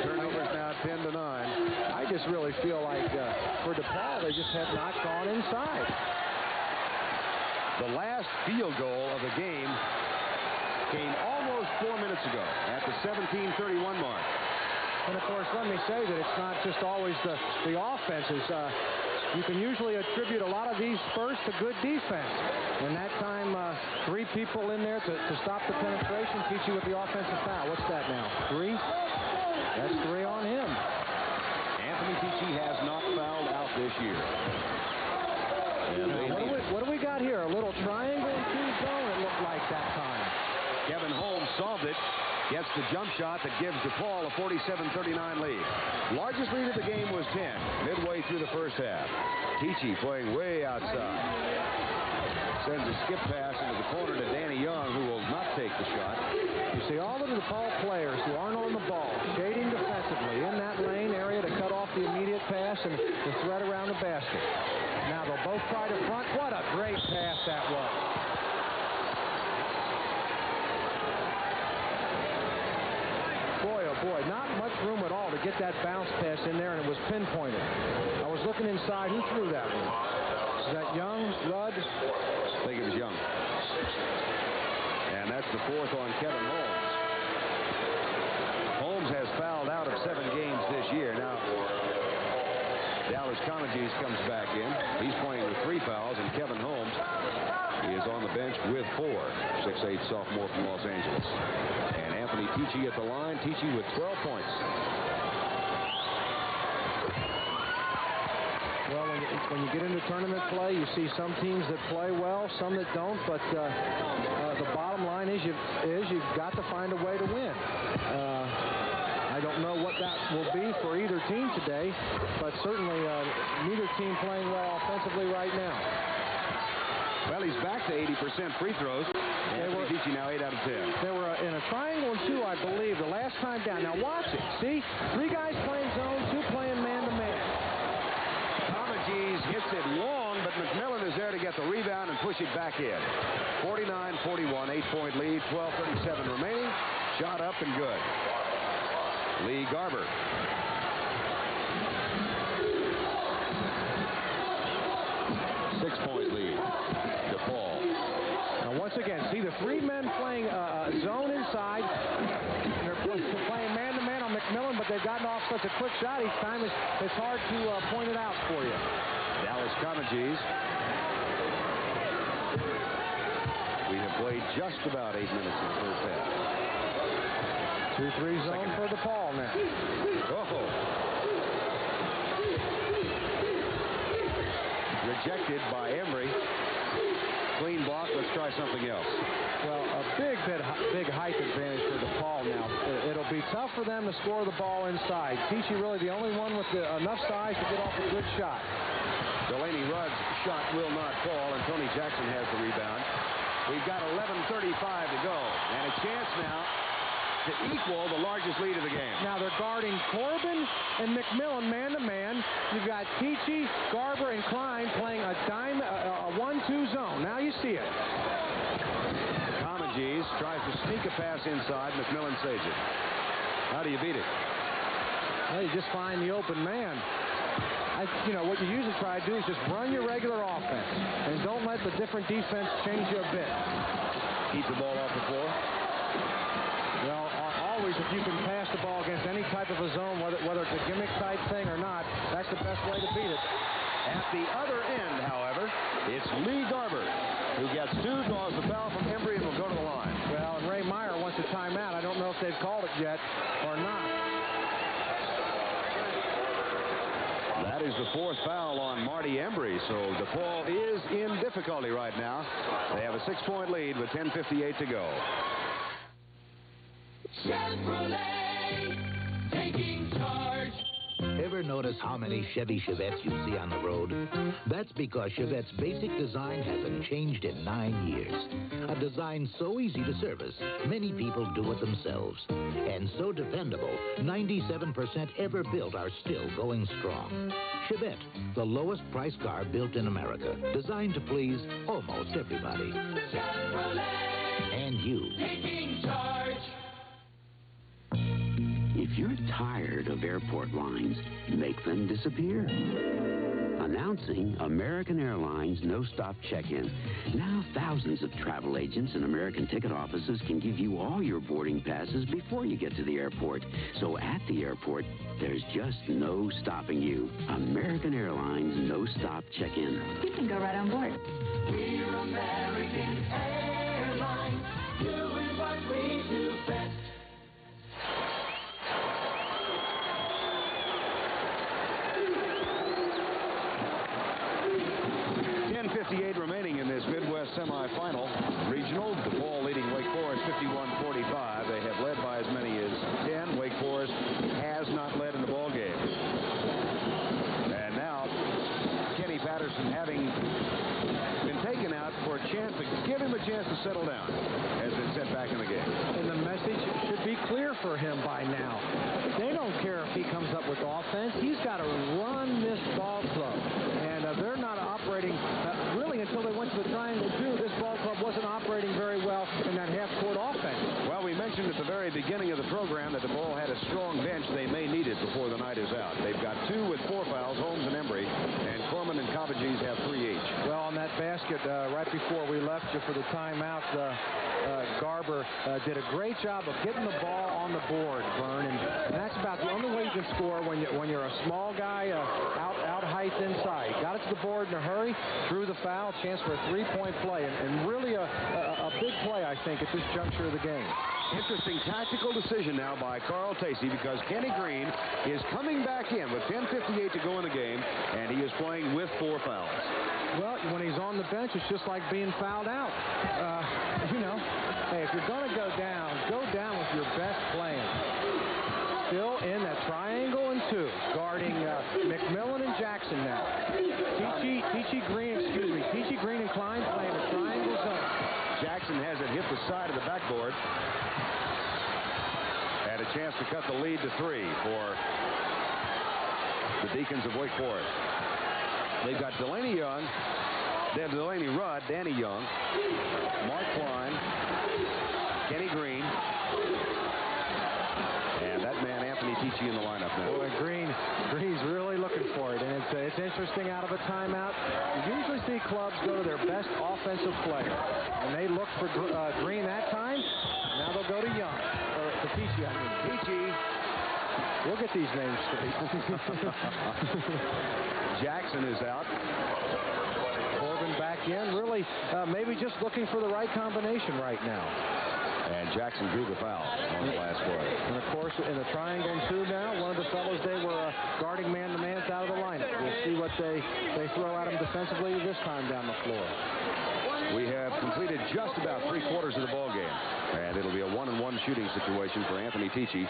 Turnovers now 10-9. I just really feel like for DePaul, they just have not gone inside. The last field goal of the game came almost 4 minutes ago at the 17:31 mark. And, of course, let me say that it's not just always the offenses. You can usually attribute a lot of these spurts to good defense. And that time, 3 people in there to stop the penetration. Peachey with the offensive foul. What's that now? 3? That's 3 on him. Anthony Peachey has not fouled out this year. What do we got here? A little triangle and 2 zone, it looked like that time. Kevin Holmes solved it. Gets the jump shot that gives DePaul a 47-39 lead. Largest lead of the game was 10, midway through the first half. Peachey playing way outside. Sends a skip pass into the corner to Danny Young, who will not take the shot. You see all of the DePaul players who aren't on the ball shading defensively in that lane area to cut off the immediate pass and the threat around the basket. Now they'll both try to front. What a great pass that was. boy, not much room at all to get that bounce pass in there, and it was pinpointed. I was looking inside. Who threw that one? Is that Young? Rudd? I think it was Young. And that's the fourth on Kevin Holmes. Holmes has fouled out of 7 games this year. Now, Dallas Comegys comes back in. He's playing with 3 fouls, and Kevin Holmes is on the bench with 4. 6'8" sophomore from Los Angeles. And Anthony Peachey at the line. Peachey with 12 points. Well, when you get into tournament play, you see some teams that play well, some that don't. But the bottom line is you've got to find a way to win. I don't know what that will be for either team today, but certainly neither team playing well offensively right now. Well, he's back to 80% free throws. Anthony Peachey now 8 out of 10. They were in a triangle and 2, I believe, the last time down. Now watch it. See? 3 guys playing zone, 2 playing man-to-man. Comegys hits it long, but McMillan is there to get the rebound and push it back in. 49-41, 8-point lead, 12:37 remaining. Shot up and good. Lee Garber. Six-point lead. Depaul. Now once again, see the 3 men playing zone inside. They're playing man-to-man on McMillan, but they've gotten off such a quick shot each time. It's hard to point it out for you. Dallas Comegys. We have played just about 8 minutes in the first half. 2-3 zone for Depaul now. Oh. Rejected by Embry. Clean block. Let's try something else. Well, a big height advantage for Depaul now. It'll be tough for them to score the ball inside. Peachey really the only one with enough size to get off a good shot. Delaney Rudd's shot will not fall, and Tony Jackson has the rebound. We've got 11:35 to go, and a chance now to equal the largest lead of the game. Now they're guarding Corbin and McMillan man-to-man. You've got Peachey, Garber, and Klein playing a 1-2 zone. Now you see it. Comegys tries to sneak a pass inside. McMillan saves it. How do you beat it? Well, you just find the open man. What you usually try to do is just run your regular offense and don't let the different defense change you a bit. Keep the ball off the floor. Well, always if you can pass the ball against any type of a zone, whether it's a gimmick type thing or not, that's the best way to beat it. At the other end, however, it's Lee Garber who gets 2, draws the foul from Embry, and will go to the line. Well, and Ray Meyer wants a timeout. I don't know if they've called it yet or not. That is the 4th foul on Marty Embry, so Depaul is in difficulty right now. They have a 6-point lead with 10:58 to go. Chevrolet, taking charge. Ever notice how many Chevy Chevettes you see on the road? That's because Chevette's basic design hasn't changed in 9 years. A design so easy to service, many people do it themselves. And so dependable, 97% ever built are still going strong. Chevette, the lowest price car built in America, designed to please almost everybody. Chevrolet, and you. taking charge. If you're tired of airport lines, make them disappear. Announcing American Airlines No-Stop Check-In. Now thousands of travel agents and American ticket offices can give you all your boarding passes before you get to the airport. So at the airport, there's just no stopping you. American Airlines No-Stop Check-In. You can go right on board. We're American Airlines, doing what we do best. 10:58 remaining in this Midwest semifinal. Regional, Depaul leading Wake Forest 51-45. They have led by as many as 10. Wake Forest has not led in the ball game. And now, Kenny Patterson having been taken out for a chance to give him a chance to settle down, has been sent back in the game. And the message should be clear for him by now. They don't care if he comes up with offense. He's got to run this ball club. And they're not operating, really until they went to the Triangle 2, this ball club wasn't operating very well in that half-court offense. Well, we mentioned at the very beginning of the program that Depaul had a strong basket right before we left you for the timeout. Garber did a great job of getting the ball on the board, Vern, and that's about the only way you can score when you're a small guy out height inside. Got it to the board in a hurry, drew the foul, chance for a three-point play, and really a big play, I think, at this juncture of the game. Interesting tactical decision now by Carl Tacey, because Kenny Green is coming back in with 10:58 to go in the game, and he is playing with 4 fouls. Well, when he's on the bench, it's just like being fouled out. You know, hey, if you're going to go down with your best playing. Still in that triangle and 2, guarding McMillan and Jackson now. Peachey Green and Klein playing a triangle zone. Jackson has it hit the side of the backboard. And a chance to cut the lead to 3 for the Deacons of Wake Forest. They've got Delaney Young, they have Delaney Rudd, Danny Young, Mark Klein, Kenny Green, and that man Anthony Peachey in the lineup now. Boy, Green's really looking for it, and it's interesting out of a timeout. You usually see clubs go to their best offensive player, and they looked for Green that time. Now they'll go to Young, or to Peachey. Peachey. We'll get these names straight. Jackson is out. Corbin back in, really maybe just looking for the right combination right now. And Jackson drew the foul on the last play. And, of course, in the triangle and 2 now, one of the fellows they were guarding man-to-man's out of the lineup. We'll see what they throw at him defensively this time down the floor. We have completed just about 3/4 of the ball game, and it'll be a 1-on-1 shooting situation for Anthony Peachey.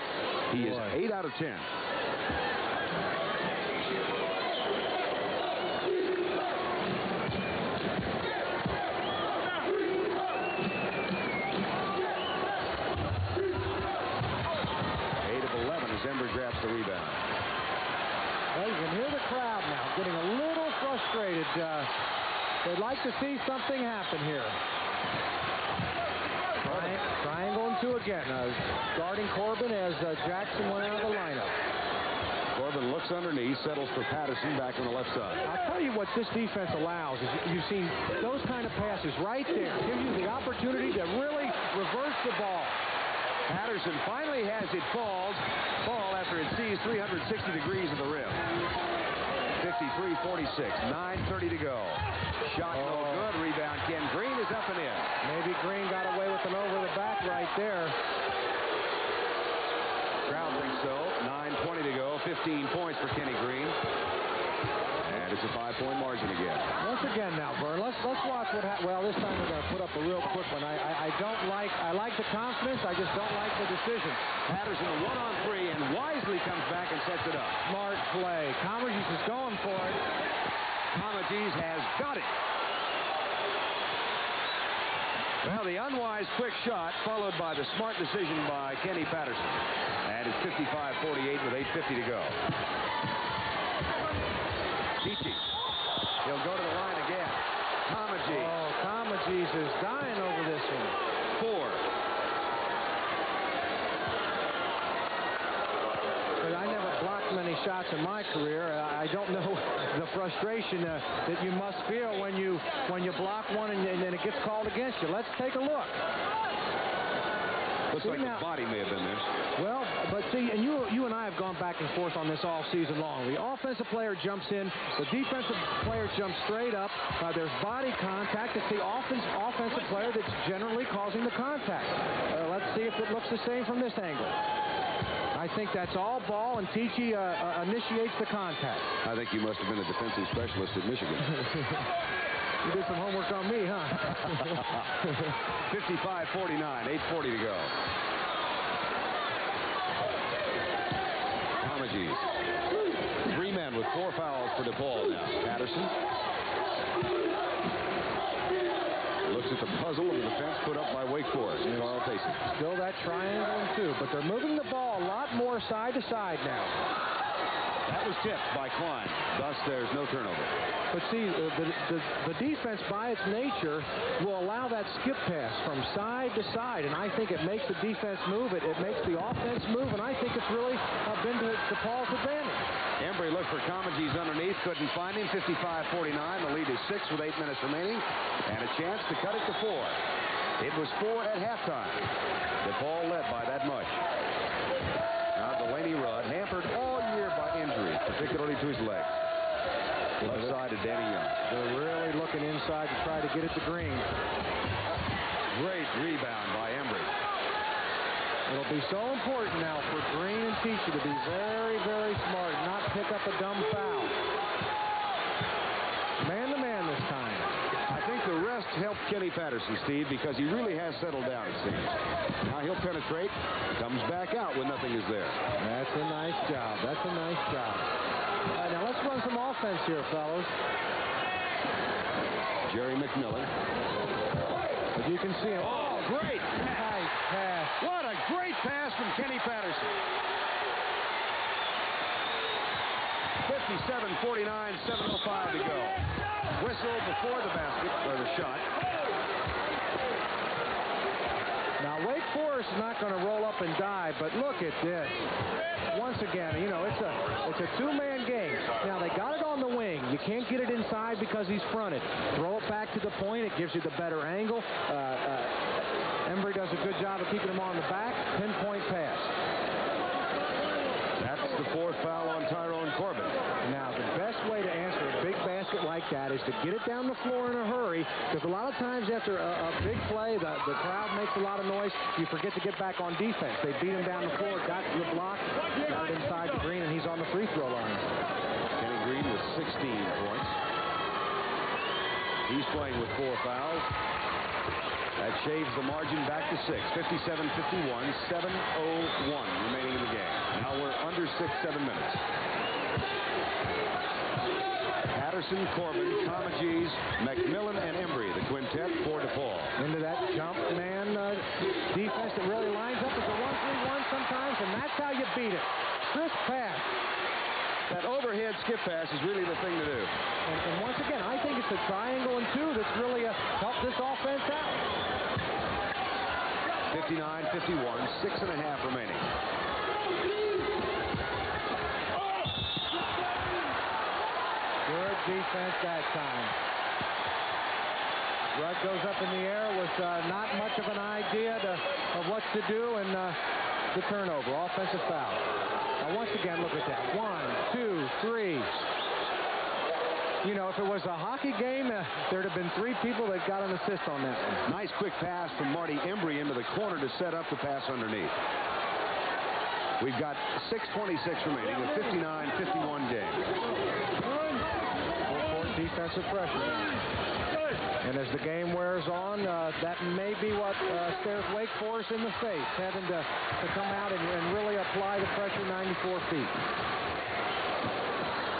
He is 8 out of 10. Grabs the rebound. Well, you can hear the crowd now getting a little frustrated. They'd like to see something happen here. Triangle and 2 again. Guarding Corbin as Jackson went out of the lineup. Corbin looks underneath, settles for Patterson back on the left side. I'll tell you what this defense allows is you've seen those kind of passes right there. Gives you the opportunity to really reverse the ball. Patterson finally has it fall after it sees 360 degrees of the rim. 53-46, 9:30 to go. Shot no good. Rebound. Ken Green is up and in. Maybe Green got away with an over the back right there. Crowd thinks so. 9:20 to go. 15 points for Kenny Green. And it's a 5-point margin again. Once again now, Vern, let's watch what happens. Well, this time we're going to put up a real quick one. I like the confidence. I just don't like the decision. Patterson 1-on-3 and wisely comes back and sets it up. Smart play. Comagese is going for it. Comagese has got it. Well, the unwise quick shot followed by the smart decision by Kenny Patterson. And it's 55-48 with 8:50 to go. Peachey. He'll go to the line again. Comagese. Oh, Comagese is dying over this one. 4. But I never blocked many shots in my career. I don't know the frustration that you must feel when you block one and then it gets called against you. Let's take a look. Looks like the body may have been there. Well, but see, and you and I have gone back and forth on this all season long. The offensive player jumps in. The defensive player jumps straight up. There's body contact. It's the offensive player that's generally causing the contact. Let's see if it looks the same from this angle. I think that's all ball, and Peachey initiates the contact. I think you must have been a defensive specialist at Michigan. You did some homework on me, huh? 55-49, 8:40 to go. Comagese. 3 men with 4 fouls for Depaul now. Patterson looks at the puzzle of the defense put up by Wake Forest. Carl Tacey. Still that triangle and 2, but they're moving the ball a lot more side to side now. That was tipped by Klein. Thus, there's no turnover. But see, the defense by its nature will allow that skip pass from side to side, and I think it makes the defense move. It makes the offense move, and I think it's really been to Depaul's advantage. Embry looked for Comegys underneath, couldn't find him. 55-49. The lead is 6 with 8 minutes remaining, and a chance to cut it to 4. It was 4 at halftime. Depaul led by that much. Now Delaney Rudd, hampered all year by injuries, particularly to his legs. Left side to Danny Young. They're really looking inside to try to get it to Green. Great rebound by Embry. It'll be so important now for Green and Peachey to be very, very smart, not pick up a dumb foul. Man-to-man this time. I think the rest helped Kenny Patterson, Steve, because he really has settled down, it seems. Now he'll penetrate, comes back out when nothing is there. That's a nice job. That's a nice job. All right, now let's run some offense here, fellas. Jerry McMillan. As you can see him. Oh, great! Nice pass. What a great pass from Kenny Patterson. 57-49, 7:05 to go. Whistle before the basket, or the shot. Now, Wake Forest is not going to roll up and dive, but look at this. Once again, you know, it's a two-man game. Now, they got it on the wing. You can't get it inside because he's fronted. Throw it back to the point. It gives you the better angle. Embry does a good job of keeping him on the back. Pinpoint pass. That's the 4th foul on Tyrone Corbin. Now, the best way to answer a big basket like that is to get it down the floor in a hurry, because a lot of times after a big play, the crowd makes a lot of noise. You forget to get back on defense. They beat him down the floor, got to the block, got it inside the Green, and he's on the free throw line. Kenny Green with 16 points. He's playing with 4 fouls. That shaves the margin back to 6. 57-51, 7:01 remaining in the game. Now we're under 6-7 minutes. Patterson, Corbin, Comegys, McMillan, and Embry, the quintet for Depaul. Into that jump man defense that really lines up as a 1-3-1 sometimes, and that's how you beat it. Crisp pass. That overhead skip pass is really the thing to do. And once again, I think it's the triangle and 2 that's really helped this offense out. 59-51, 6.5 remaining. Good defense that time. Rudd goes up in the air with not much of an idea of what to do, and the turnover, offensive foul. Now, once again, look at that. 1, 2, 3. You know, if it was a hockey game, there'd have been 3 people that got an assist on that one. Nice quick pass from Marty Embry into the corner to set up the pass underneath. We've got 6:26 remaining, a 59-51 game. Full-court defensive pressure. And as the game wears on, that may be what stares Wake Forest in the face, having to come out and really apply the pressure 94 feet.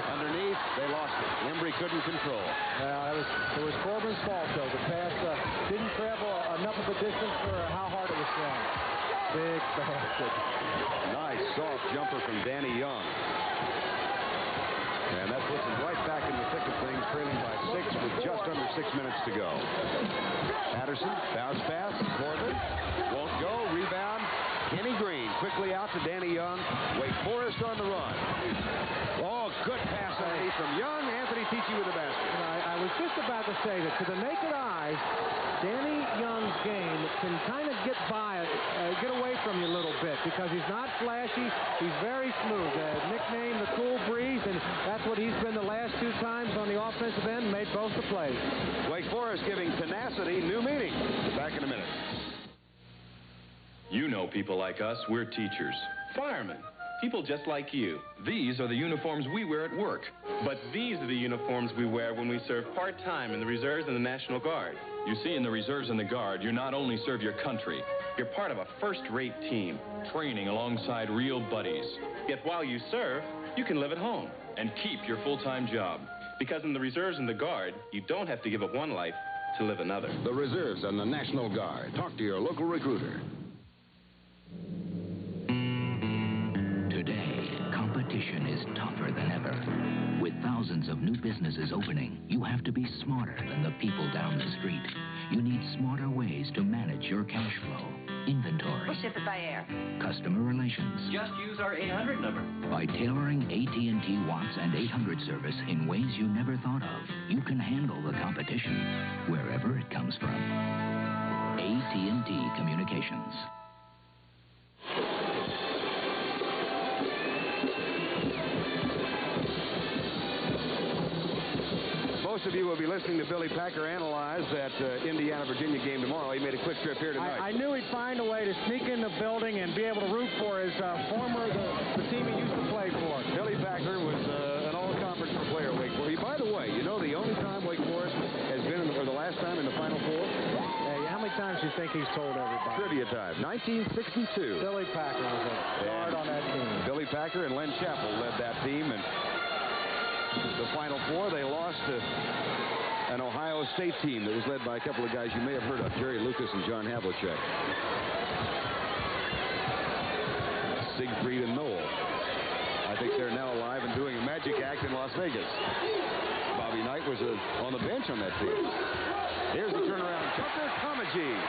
Underneath, they lost it. Embry couldn't control. It was Corbin's fault, though. The pass didn't travel enough of a distance for how hard it was thrown. Big basket. Nice soft jumper from Danny Young. And that puts him right back in the thick of things, trailing by 6 with just under 6 minutes to go. Patterson, bounce pass. Corbin won't go. Rebound. Kenny Green quickly out to Danny Young. Wake Forest on the run. Oh, good pass underneath from Young. Anthony Peachey with the basket. I was just about to say that to the naked eye, Danny Young's game can kind of get away from you a little bit because he's not flashy. He's very smooth. Nicknamed the Cool Breeze, and that's what he's been the last 2 times on the offensive end, made both the plays. Wake Forest giving tenacity new meaning. Back in a minute. You know people like us, we're teachers, firemen, people just like you. These are the uniforms we wear at work. But these are the uniforms we wear when we serve part-time in the Reserves and the National Guard. You see, in the Reserves and the Guard, you not only serve your country, you're part of a first-rate team, training alongside real buddies. Yet while you serve, you can live at home and keep your full-time job. Because in the Reserves and the Guard, you don't have to give up one life to live another. The Reserves and the National Guard. Talk to your local recruiter. Today, competition competition is tougher than ever. With thousands of new businesses opening, you have to be smarter than the people down the street. You need smarter ways to manage your cash flow, inventory, We'll ship it by air. customer relations. Just use our 800 number. By tailoring AT&T Watts and 800 service in ways you never thought of, you can handle the competition wherever it comes from. AT&T Communications. Most of you will be listening to Billy Packer analyze that Indiana-Virginia game tomorrow. He made a quick trip here tonight. I knew he'd find a way to sneak in the building and be able to root for his the team he used to play for. Billy Packer was an all-conference player at Wake Forest. By the way, you know the only time Wake Forest has been, or the last time in the Final Four? Hey, how many times do you think he's told everybody? Trivia time. 1962. Billy Packer was a guard on that team. Billy Packer and Len Chappell led that team, and the Final Four, they lost to an Ohio State team that was led by a couple of guys you may have heard of, Jerry Lucas and John Havlicek. Siegfried and Noel. I think they're now alive and doing a magic act in Las Vegas. Bobby Knight was on the bench on that team. Here's the turnaround. Tucker Comegys.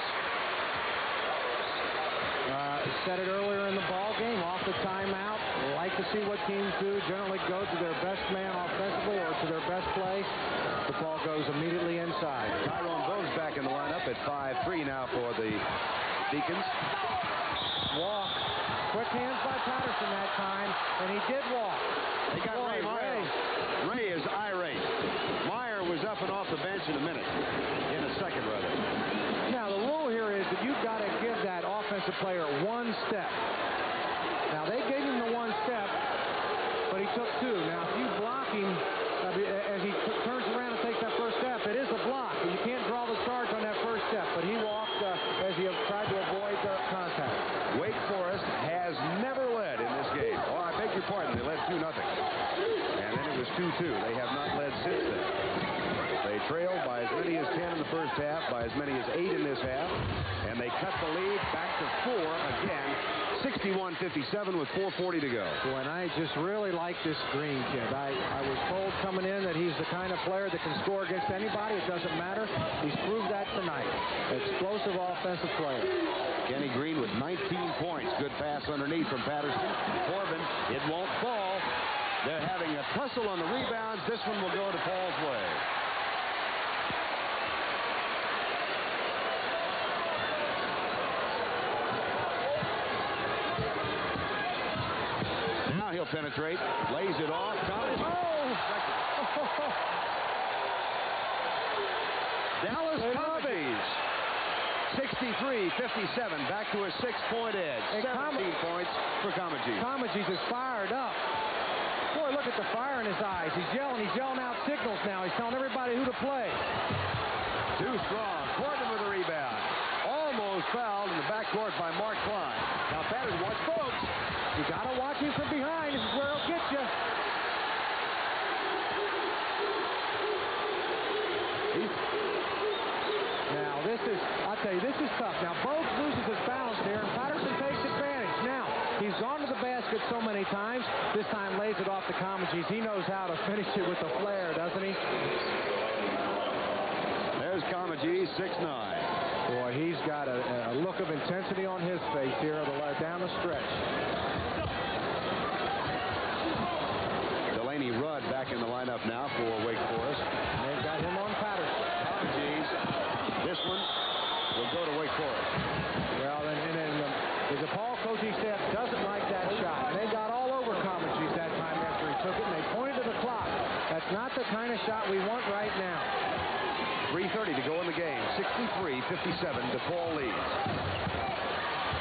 Said it earlier in the ball game, off the timeout. Like to see what teams do. Generally go to their best man offensively or to their best play. The ball goes immediately inside. Tyrone Bogues back in the lineup at 5-3 now for the Deacons. Walk. Quick hands by Patterson that time, and he did walk. They got Ray Meyer. Ray is irate. Meyer was up and off the bench in a minute. In a second, rather. Now, the rule here is that you've got to give that offensive player one step. Now, they gave him the one step, but he took two. Now, if you block him as he turns around and takes that first step, it is a block. And you can't draw the charge on that first step, but he walked as he tried to avoid contact. Wake Forest has never led in this game. Oh, I beg your pardon. They led 2-0. And then it was 2-2. They have not led since then. They trailed by as many as 10 in the first half, by as many as 8 in this half, and they cut the lead back to 4 again, 61-57 with 4:40 to go. Boy, and I just really like this Green kid. I was told coming in that he's the kind of player that can score against anybody. It doesn't matter. He's proved that tonight. Explosive offensive player. Kenny Green with 19 points. Good pass underneath from Patterson. Corbin, it won't fall. They're having a tussle on the rebounds. This one will go to Paul's way. Now he'll penetrate, lays it off. Dallas Comegys. 63-57, back to a 6-point edge. 17 points for Comegys. Comegys is fired up. Boy, look at the fire in his eyes. He's yelling out signals now. He's telling everybody who to play. Too strong. Corbin with a rebound. Almost fouled in the backcourt by Mark Klein. Now Patterson, watch Bogues. You got to watch him from behind. This is where he'll get you. Now, I'll tell you, this is tough. Now, Bogues loses his balance here, and Patterson takes advantage. Now, he's gone to the basket so many times. This time lays it off to Comegys. He knows how to finish it with a flair, doesn't he? There's Comegys, 6'9". Boy, he's got a look of intensity on his face here down the stretch. Delaney Rudd back in the lineup now for Wake Forest. They've got him on Patterson. Comegys. This one will go to Wake Forest. Well, and the Depaul coaching staff doesn't like that shot. And they got all over Comegys that time after he took it, and they pointed to the clock. That's not the kind of shot we want right now. 3:30 to go in the game. 63-57. Depaul leads.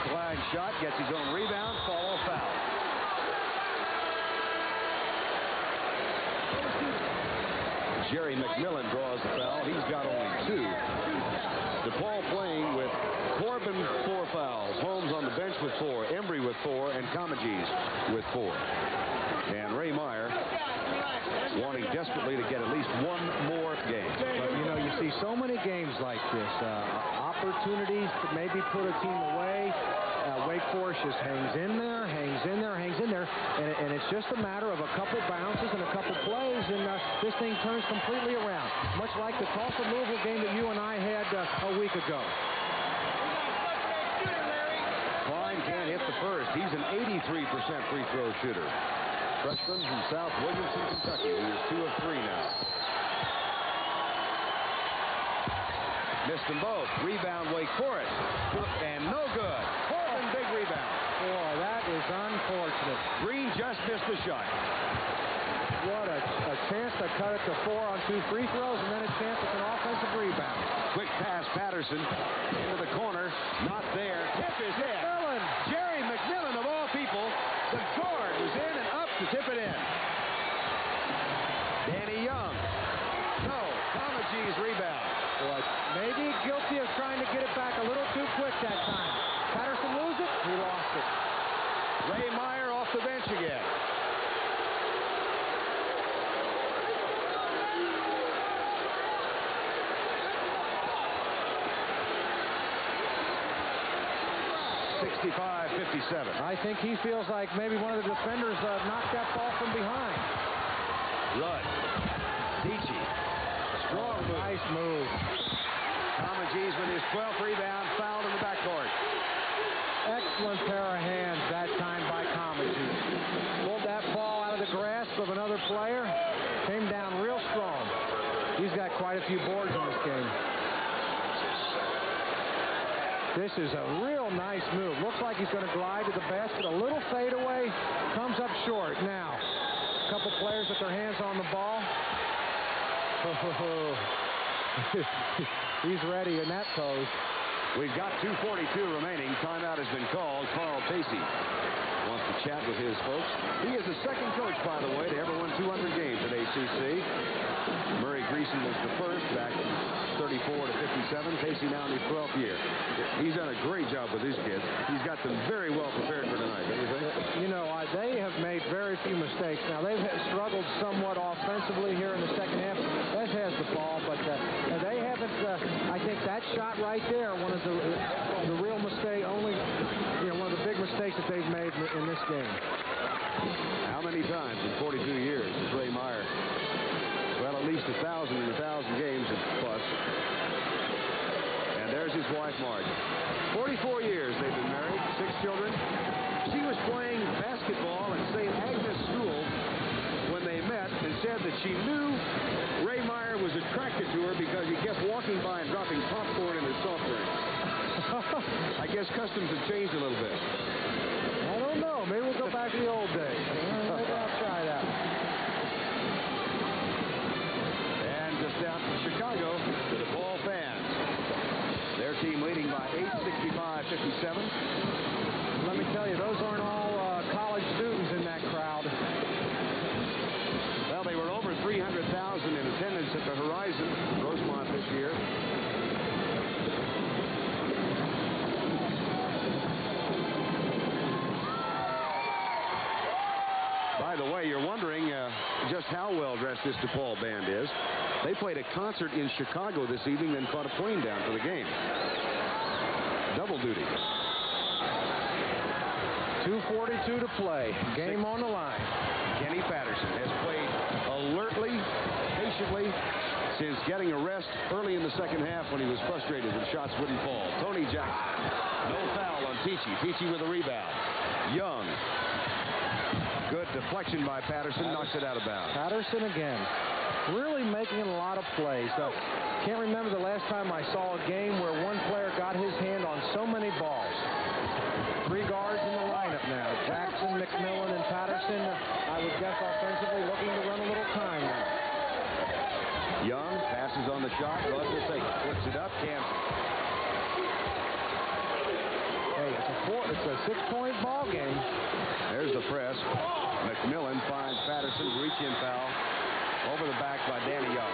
Klein shot, gets his own rebound, follow foul. Jerry McMillan draws the foul. He's got only 2. Depaul playing with Corbin 4 fouls. Holmes on the bench with 4. Embry with 4. And Comegys with 4. And Ray Meyer wanting desperately to get at least one more game. But, you know, you see so many games like this. Opportunities to maybe put a team away. Wake Forest just hangs in there, and it's just a matter of a couple bounces and a couple plays, and this thing turns completely around, much like the Tulsa-Louisville game that you and I had a week ago. Klein can't hit the first. He's an 83% free throw shooter. Freshman from South Williamson, Kentucky, who is 2 of 3 now. Missed them both. Rebound, Wake Forest. And no good. Portland, big rebound. Boy, that is unfortunate. Green just missed the shot. What a chance to cut it to 4 on 2 free throws, and then a chance at an offensive rebound. Quick pass, Patterson into the corner. Not there. Tip is in. Jerry McMillan, of all people. The guard was in and up to tip it in. Danny Young. No. Comegee's rebound. Boy, maybe guilty of trying to get it back a little too quick that time. Patterson lose it? He lost it. Ray Meyer off the bench again. I think he feels like maybe one of the defenders knocked that ball from behind. Rudd. Peachey. Strong move. Nice move. Comegee's with his 12th rebound, fouled in the backcourt. Excellent pair of hands that time by Comegee. Pulled that ball out of the grasp of another player. Came down real strong. He's got quite a few boards in this game. This is a real nice move. Looks like he's going to glide to the basket. A little fadeaway. Comes up short. Now, a couple players with their hands on the ball. He's ready in that pose. We've got 2:42 remaining. Timeout has been called. Carl Pacey wants to chat with his folks. He is the second coach, by the way, to ever win 200 games at ACC. Murray Greason was the first back in 34 to 57. Pacey now in his 12th year. He's done a great job with his kids. He's got them very well prepared for tonight, don't you think? You know, they have made very few mistakes. Now, they've struggled somewhat offensively here in the second half. That has the ball, but they haven't, I think that shot right there, one of the real mistake, one of the big mistakes that they've made in this game. How many times in 42 years has Ray Meyer, well, at least 1,000 in 1,000 games has bust. And there's his wife, Marge. 44 years they've been married, 6 children. She was playing basketball at St. Agnes School when they met and said that she knew Ray Meyer was attracted to her because he kept walking by and dropping popcorn in his soft drink. I guess customs have changed a little bit. I don't know. Maybe we'll go back to the old days. Maybe I'll try that. And just out in Chicago, the Depaul fans. Their team leading by 8, 65-57. Let me tell you, those aren't all college students in that crowd. Well, they were over 300,000 in attendance at the Horizon, Rosemont, this year. By the way, you're wondering just how well-dressed this Depaul band is. They played a concert in Chicago this evening, then caught a plane down for the game. Double duty. 2:42 to play. Game on the line. Kenny Patterson has played alertly, patiently, since getting a rest early in the second half when he was frustrated when shots wouldn't fall. Tony Jackson. No foul on Peachey. Peachey with a rebound. Young. Good deflection by Patterson. Knocks it out of bounds. Patterson again. Really making a lot of plays. Can't remember the last time I saw a game where one player got his hand on so many balls. 3 guards in the lineup now. Jackson, McMillan, and Patterson. I would guess offensively looking to run a little time now. Young passes on the shot. Rudd will take it. Puts it up. Can't. Hey, it's a 6-point ball game. There's the press. McMillan finds Patterson. Reach-in foul. Over the back by Danny Young.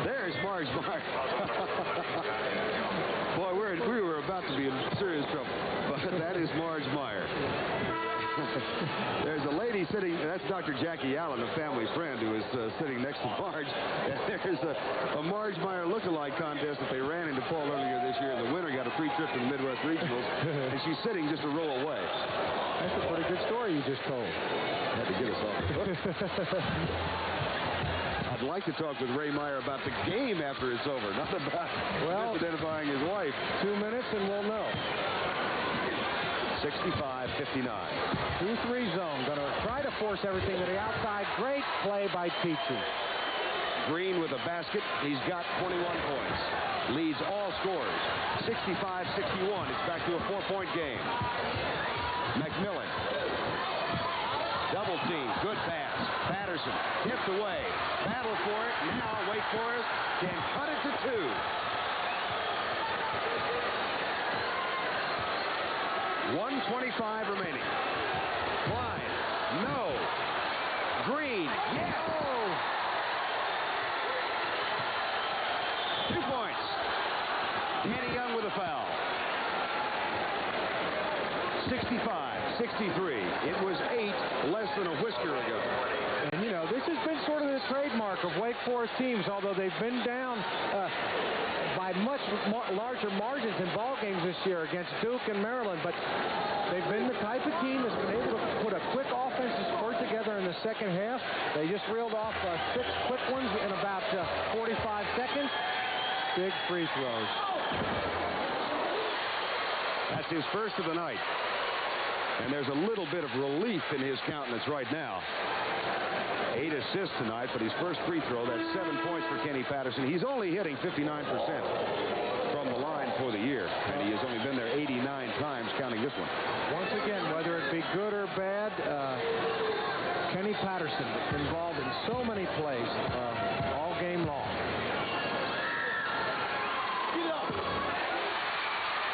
There's Marge Meyer. Boy, we were about to be in serious trouble. But that is Marge Meyer. There's a lady sitting, that's Dr. Jackie Allen, a family friend, who is sitting next to Marge. And there's a Marge Meyer look-alike contest that they ran in Depaul earlier this year. The winner got a free trip to the Midwest Regionals, and she's sitting just a row away. That's a pretty good story you just told. Had to get us off the hook. I'd like to talk with Ray Meyer about the game after it's over, not about identifying his wife. 2 minutes and we'll know. 65-59. 2-3 zone. Going to try to force everything to the outside. Great play by Peachey. Green with a basket. He's got 21 points. Leads all scorers. 65-61. It's back to a 4-point game. McMillan. Double team. Good pass. Patterson tipped away. Battle for it. Now Wake Forest can cut it to 2. 1:25 remaining. Klein. No. Green. Yes. Oh. 2 points. Danny Young with a foul. 65-63. It was 8 less than a whisker ago. And, you know, this has been sort of the trademark of Wake Forest teams, although they've been down by much larger margins in ball games this year against Duke and Maryland. But they've been the type of team that's been able to put a quick offensive spurt together in the second half. They just reeled off 6 quick ones in about 45 seconds. Big free throws. That's his first of the night. And there's a little bit of relief in his countenance right now. 8 assists tonight, but his first free throw, that's 7 points for Kenny Patterson. He's only hitting 59% from the line for the year, and he has only been there 89 times, counting this one. Once again, whether it be good or bad, Kenny Patterson involved in so many plays all game long.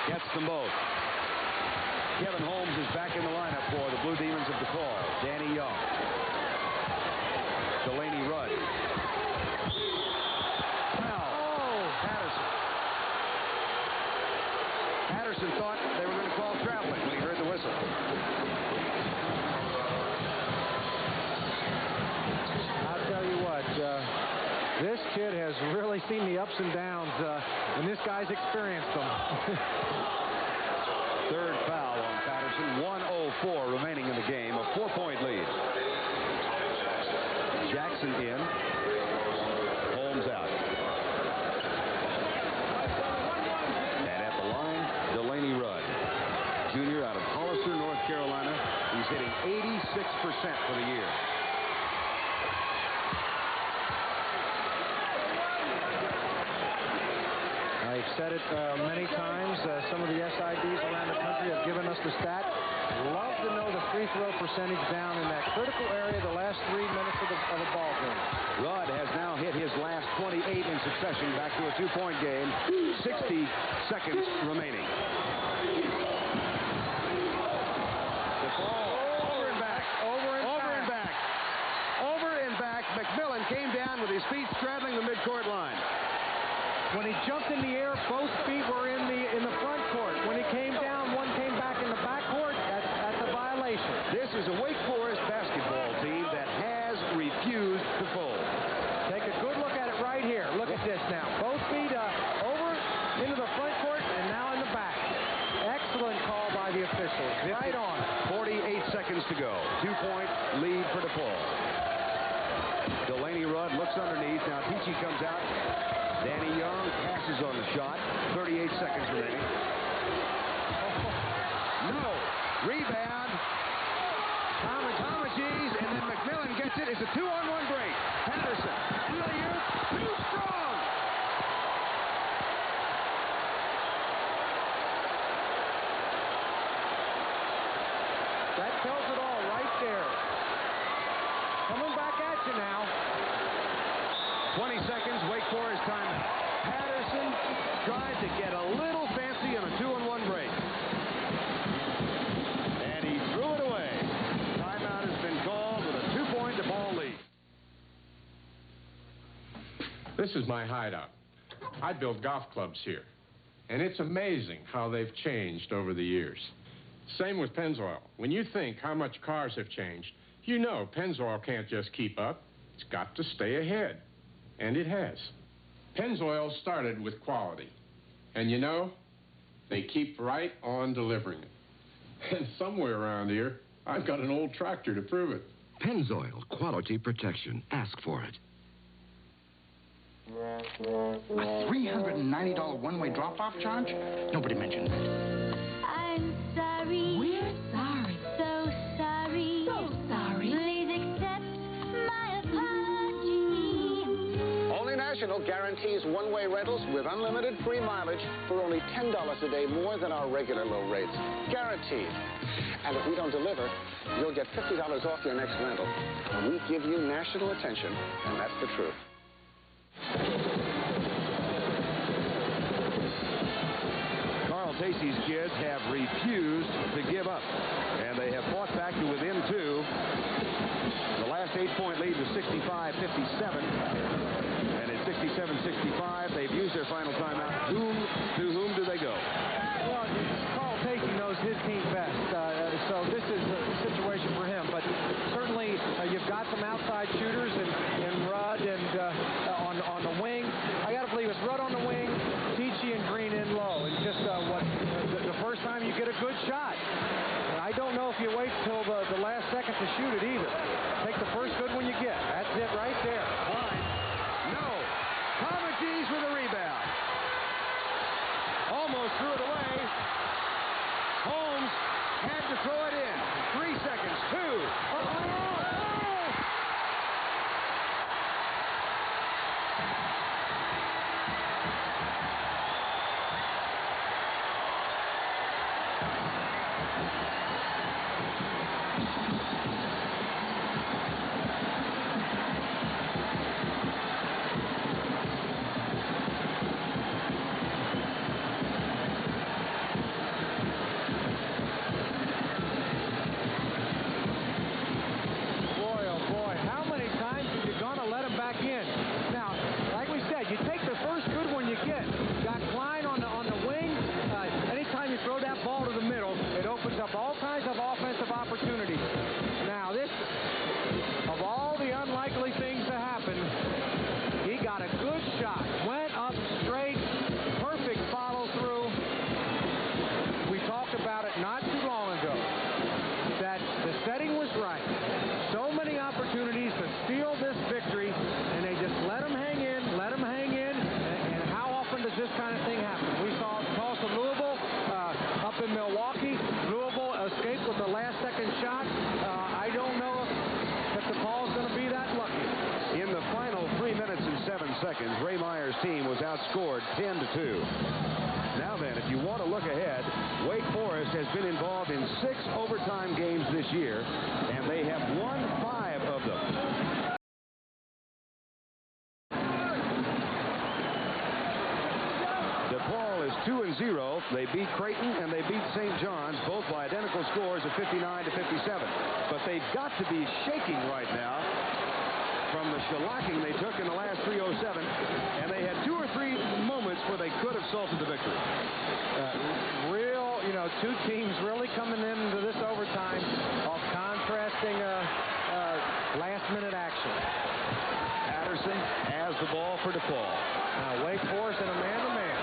Gets them both. Kevin Holmes is back in the lineup for the Blue Demons of Depaul. Danny Young. Delaney Rudd. Foul. Oh. Patterson thought they were going to call traveling when he heard the whistle. I'll tell you what, this kid has really seen the ups and downs, and this guy's experienced them. Third foul on Patterson. 1:04 remaining in the game. A 4-point lead. Jackson in. Holmes out. And at the line, Delaney Rudd. Junior out of Hollister, North Carolina. He's hitting 86% for the year. I've said it many times. Some of the SIDs around the country have given us the stat. Love to know the free throw percentage down in that critical area the last 3 minutes of the ball game. Rudd has now hit his last 28 in succession, back to a 2-point game. 60 seconds remaining. Depaul. Over and back. Over and back. McMillan came down with his feet straddling the midcourt line. When he jumped in the air, both feet were in the front court. When he came down, one came back in the back court. That's a violation. This is a Wake Forest basketball team that has refused to fold. Take a good look at it right here. Look at this now. Both feet over into the front court and now in the back. Excellent call by the officials. Right on. 48 seconds to go. 2-point lead for Depaul. Delaney Rudd looks underneath. Now Peachey comes out. Danny Young passes on the shot. 38 seconds remaining. No. Rebound. Thomas G's, and then McMillan gets it. It's a 2-on-1 break. Patterson. Too strong. That tells it all right there. Coming back at you now. 20 seconds, Wake Forest timeout. Patterson tried to get a little fancy on a 2-on-1 break. And he threw it away. Timeout has been called with a 2-point Depaul lead. This is my hideout. I build golf clubs here. And it's amazing how they've changed over the years. Same with Pennzoil. When you think how much cars have changed, you know Pennzoil can't just keep up. It's got to stay ahead. And it has. Pennzoil started with quality. And you know, they keep right on delivering it. And somewhere around here, I've got an old tractor to prove it. Pennzoil, quality protection. Ask for it. A $390 one-way drop-off charge? Nobody mentioned that. I'm sorry. We're sorry. So sorry. So sorry. Please accept my apology. Only National guarantees one-way rentals with unlimited free mileage for only $10 a day more than our regular low rates. Guaranteed. And if we don't deliver, you'll get $50 off your next rental. We give you national attention, and that's the truth. Carl Tacey's kids have refused to give up, and they have fought back to within 2. The last 8-point lead was 65-57, and at 67-65, they've used their final timeout. To whom do they go? Well, Carl Tacey knows his team best, so this is a situation for him. But certainly, you've got some outside shooters and Rudd and on the wing. I got to believe it's Rudd on the wing, Peachey and Green in low. And just the first time you get a good shot. I don't know if you wait till the last second to shoot it either. Take the first good one you get. That's it right there. Fine. No. Comagese with a rebound. Almost threw it away. Holmes had to throw it in. 3 seconds. 2. Ray Meyer's team was outscored 10-2. Now then, if you want to look ahead, Wake Forest has been involved in 6 overtime games this year, and they have won 5 of them. Depaul is 2-0. They beat Creighton and they beat St. John's, both by identical scores of 59-57. But they've got to be shaking right now from the shellacking they took in the last 3:07, and they had 2 or 3 moments where they could have salted the victory. Two teams really coming into this overtime off contrasting last-minute action. Patterson has the ball for Depaul. Now Wake Forest in a man-to-man.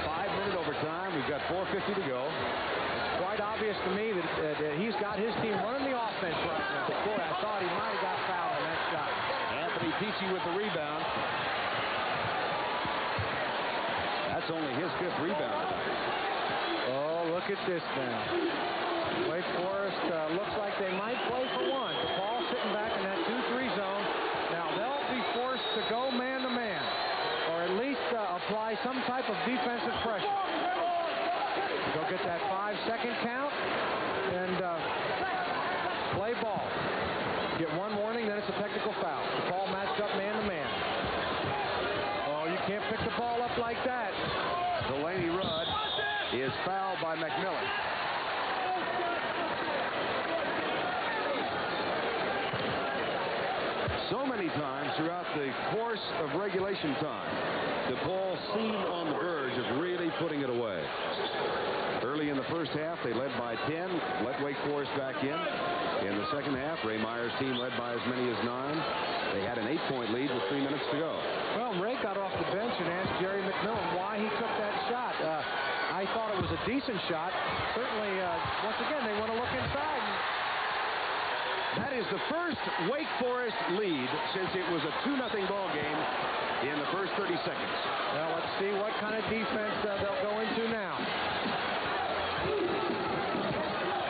5-minute overtime. We've got 4:50 to go. It's quite obvious to me that he's got his team running the offense right now. Boy, I thought he might have got fouled on that shot. Anthony Peachey with the rebound. That's only his 5th rebound. Oh, look at this now. Wake Forest looks like they might play for one. Depaul sitting back in that 2-3 zone. Now they'll be forced to go man-to-man, or at least apply some type of defensive pressure. Go get that 5-second count and play ball. Get one warning, then it's a technical foul. Depaul matched up man-to-man. Oh, you can't pick the ball up like that. Delaney Rudd is fouled by McMillan. So many times throughout the course of regulation time, Depaul seemed on the verge of really putting it away. Early in the first half, they led by 10, let Wake Forest back in. In the second half, Ray Meyer's team led by as many as 9. They had an 8-point lead with 3 minutes to go. Well, Ray got off the bench and asked Jerry McMillan why he took that shot. I thought it was a decent shot. Certainly, once again, they want to look inside. That is the first Wake Forest lead since it was a 2-0 ball game in the first 30 seconds. Well, let's see what kind of defense they'll go into now.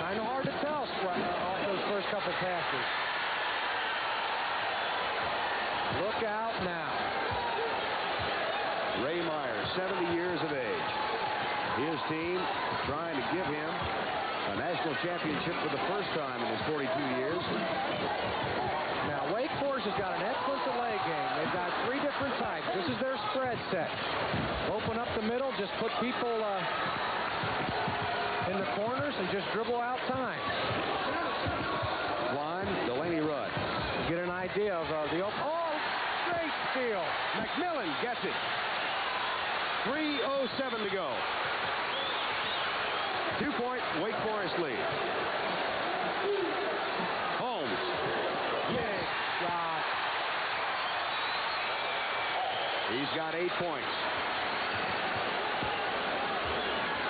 Kind of hard to tell off those first couple passes. Look out now. Ray Meyer, 70 years of age. His team trying to give him a national championship for the first time in his 42 years. Now, Wake Forest has got an excellent delay game. They've got 3 different types. This is their spread set. Open up the middle, just put people in the corners and just dribble out time. Klein, Delaney Rudd. Get an idea of the open. Oh, great steal. McMillan gets it. 3:07 to go. 2-point Wake Forest lead. Holmes. Big shot. He's got 8 points.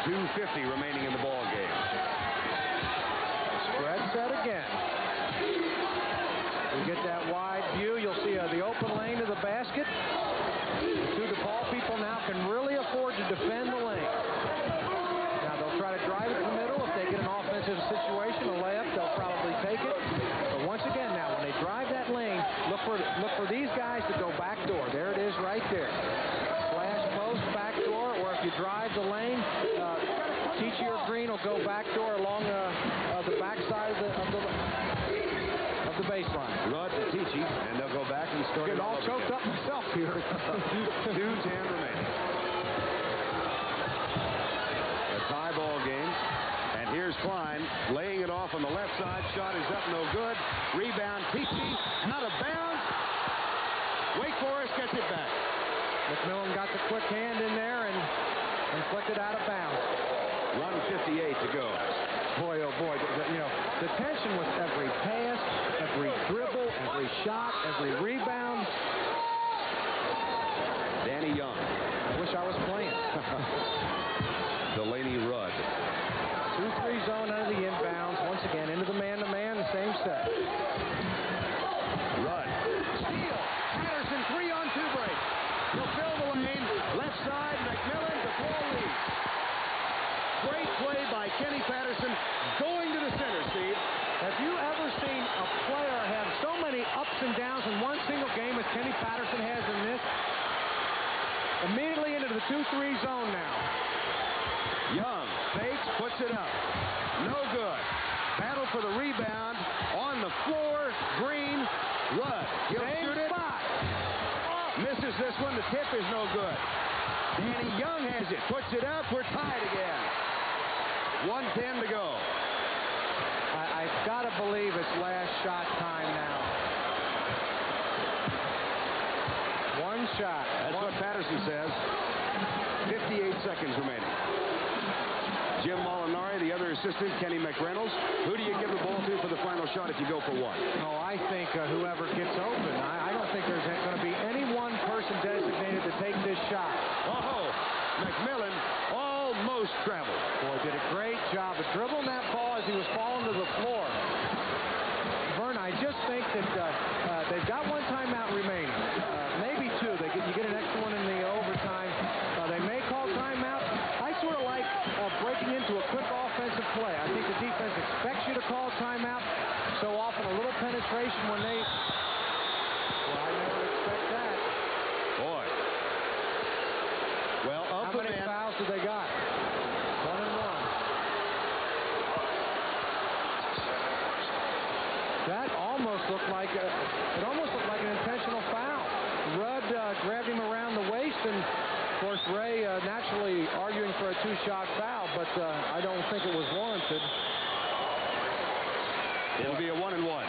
2:50 remaining in the ball game. Spread set again. We get that wide view. You'll see the open lane to the basket. The 2 Depaul people now can really afford to defend the lane. Now they'll try to drive it to the middle. If they get an offensive situation, a layup, they'll probably take it. But once again, now when they drive that lane, look for these guys to go back door. There it is right there. Flash post, back door, or if you drive the lane, Peachey or Green will go back door along the backside of the baseline. Rudd to Peachey, and they'll go back and start it all choked again. up myself here. 2:10 remaining. A tie ball game. And here's Klein laying it off on the left side. Shot is up, no good. Rebound, Peachey, out of bounds. Wake Forest gets it back. McMillan got the quick hand in there and flicked it out of bounds. 1:58 to go. Boy, oh boy, the tension with every pass, every dribble, every shot, every rebound. Danny Young. I wish I was playing. Delaney Rudd. 2-3 zone out of the inbounds. Once again, into the man-to-man, the same set. Rudd. Steal. Patterson, 3-on-2 break. He'll fill the lane. Left side, McMillan, Depaul leads. Great play by Kenny Patterson going to the center, Steve. Have you ever seen a player have so many ups and downs in one single game as Kenny Patterson has in this? Immediately into the 2-3 zone now. Young fakes, puts it up. No good. Battle for the rebound. On the floor, Green. Rudd. He'll shoot it. Misses this one. The tip is no good. Danny Young has it. Puts it up. We're tied again. 1:10 to go. I've got to believe it's last shot time now. One shot. That's what Patterson says. 58 seconds remaining. Jim Molinari, the other assistant, Kenny McReynolds. Who do you give the ball to for the final shot if you go for one? Oh, I think whoever gets open. I don't think there's going to be any one person designated to take this shot. Oh, McMillan almost traveled. Boy, did a great job of dribbling that ball as he was falling to the floor. Vern, I just think that they've got one timeout remaining. Maybe 2. You get an extra one in the overtime. They may call timeout. I sort of like breaking into a quick offensive play. I think the defense expects you to call timeout. So often a little penetration when they... Well, I never expect that. Boy. Well, How many fouls do they got? 1 and 1. That almost looked like an intentional foul. Rudd grabbed him around the waist, and of course Ray naturally arguing for a 2-shot foul, but I don't think it was warranted. It'll be a 1 and 1.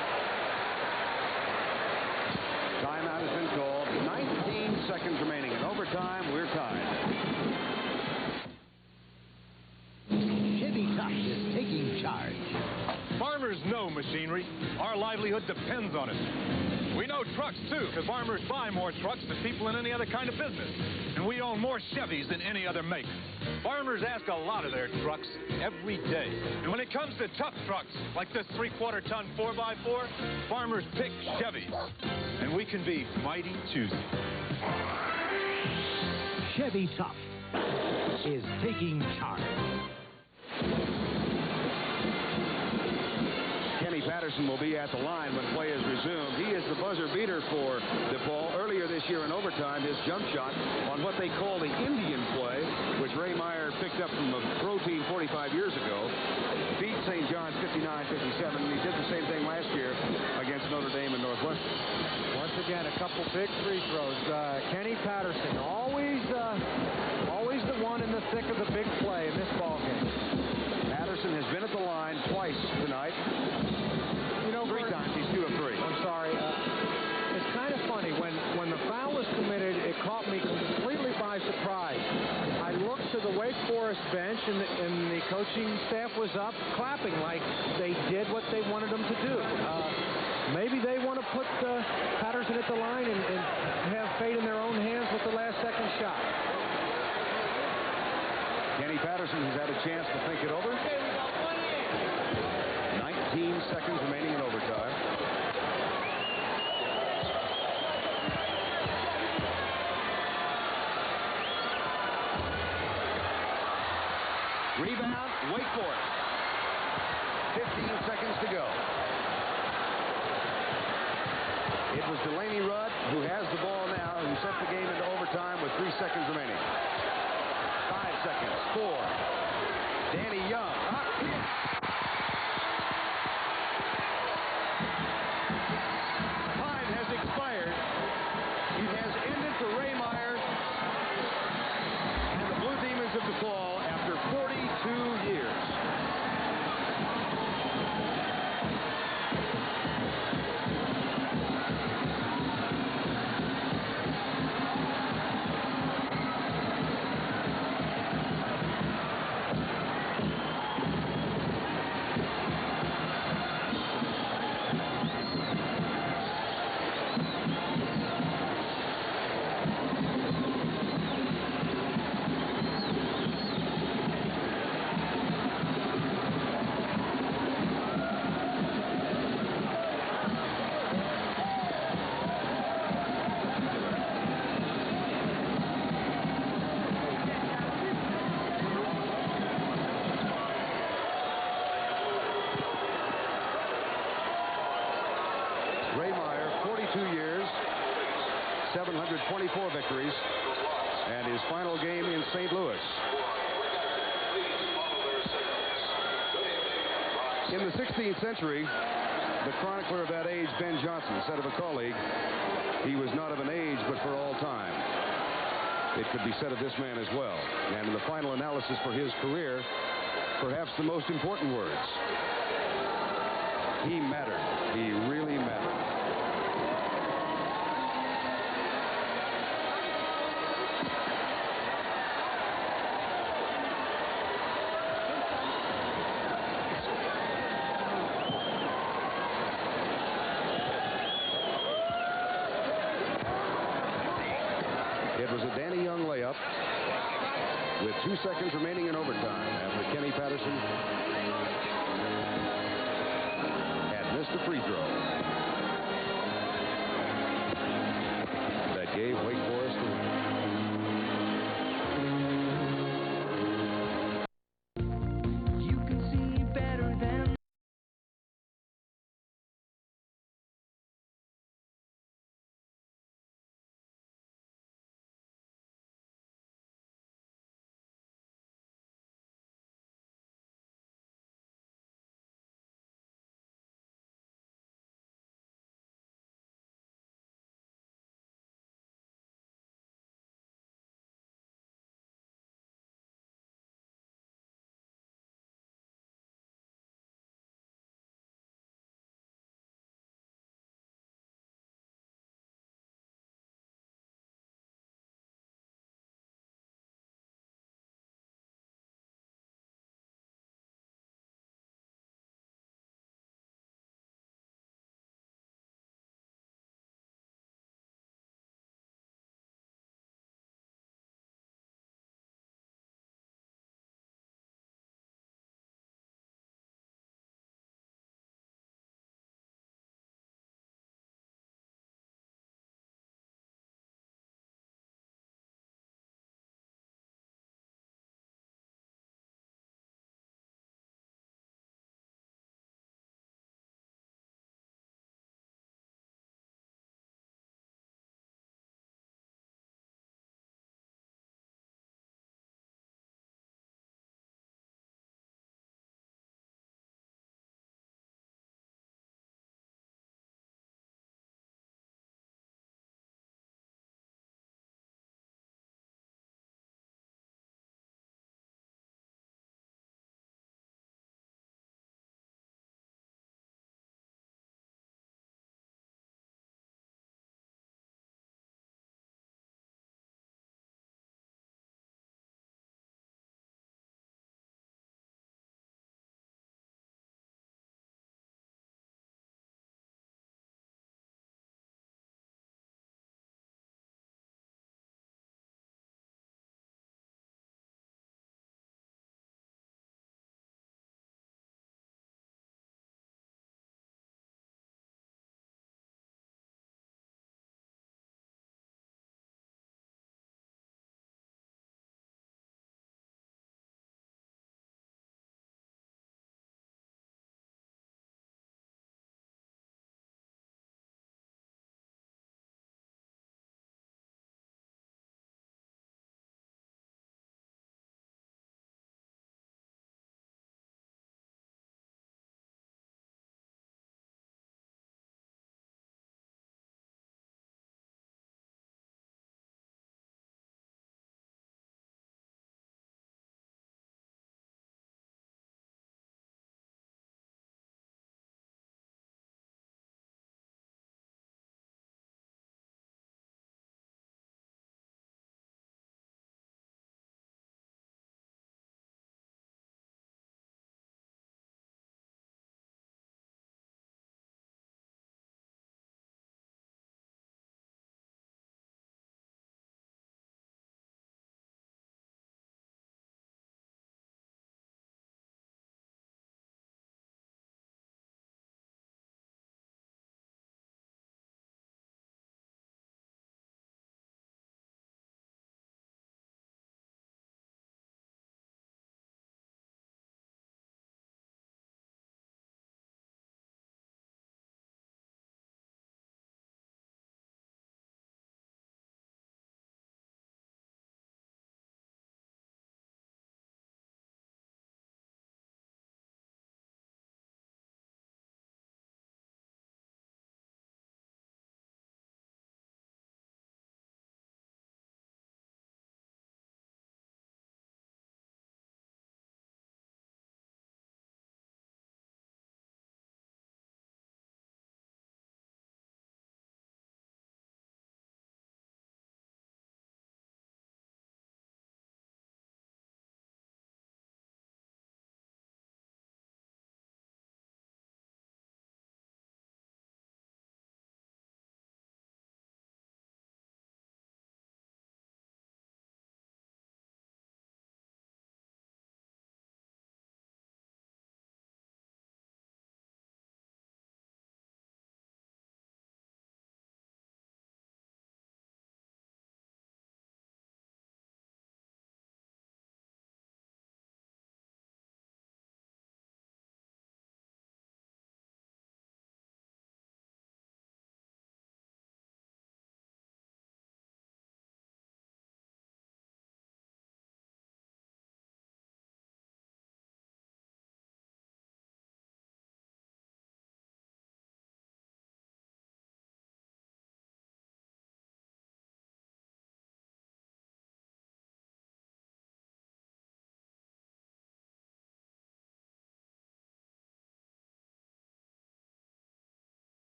Timeout has been called. 19 seconds remaining in overtime. overtime, we're tied. Chevy Tough is taking charge. Farmers know machinery. Our livelihood depends on it. We know trucks, too, because farmers buy more trucks than people in any other kind of business. And we own more Chevys than any other make. Farmers ask a lot of their trucks every day. And when it comes to tough trucks, like this 3/4-ton 4x4, farmers pick Chevys. And we can be mighty choosy. Chevy Tough is taking charge. Kenny Patterson will be at the line when play is resumed. He is the buzzer beater for Depaul. Earlier this year in overtime, his jump shot on what they call the Indian play, which Ray Meyer picked up from a pro team 45 years ago, beat St. John's 59-57. He did the same thing last year against Notre Dame and Northwestern. Once again, a couple big free throws. Kenny Patterson, always the one in the thick of the big play in this ballgame. Patterson has been at the line twice tonight. You know, 3 times. He's 2 of 3. I'm sorry. It's kind of funny. When the foul was committed, it caught me completely by surprise. I looked to the Wake Forest bench, and the coaching staff was up clapping like they did what they wanted them to do. Maybe they want to put Patterson at the line and have fate in their own hands with the last-second shot. Kenny Patterson has had a chance to think it over. 19 seconds remaining in overtime. Rebound, Wake Forest. 15 seconds to go. It was Delaney Rudd who has the ball now, who sent the game into overtime with 3 seconds remaining. 5 seconds. 4. Danny Young. Time has expired. It has ended for Ray Meyer and the Blue Demons of Depaul after 42 years. Ray Meyer, 42 years, 724 victories, and his final game in St. Louis. In the 16th century, the chronicler of that age, Ben Johnson, said of a colleague, he was not of an age, but for all time. It could be said of this man as well. And in the final analysis for his career, perhaps the most important words. He mattered. He really mattered. It was a Danny Young layup with 2 seconds remaining in overtime after Kenny Patterson had missed a free throw that gave Wake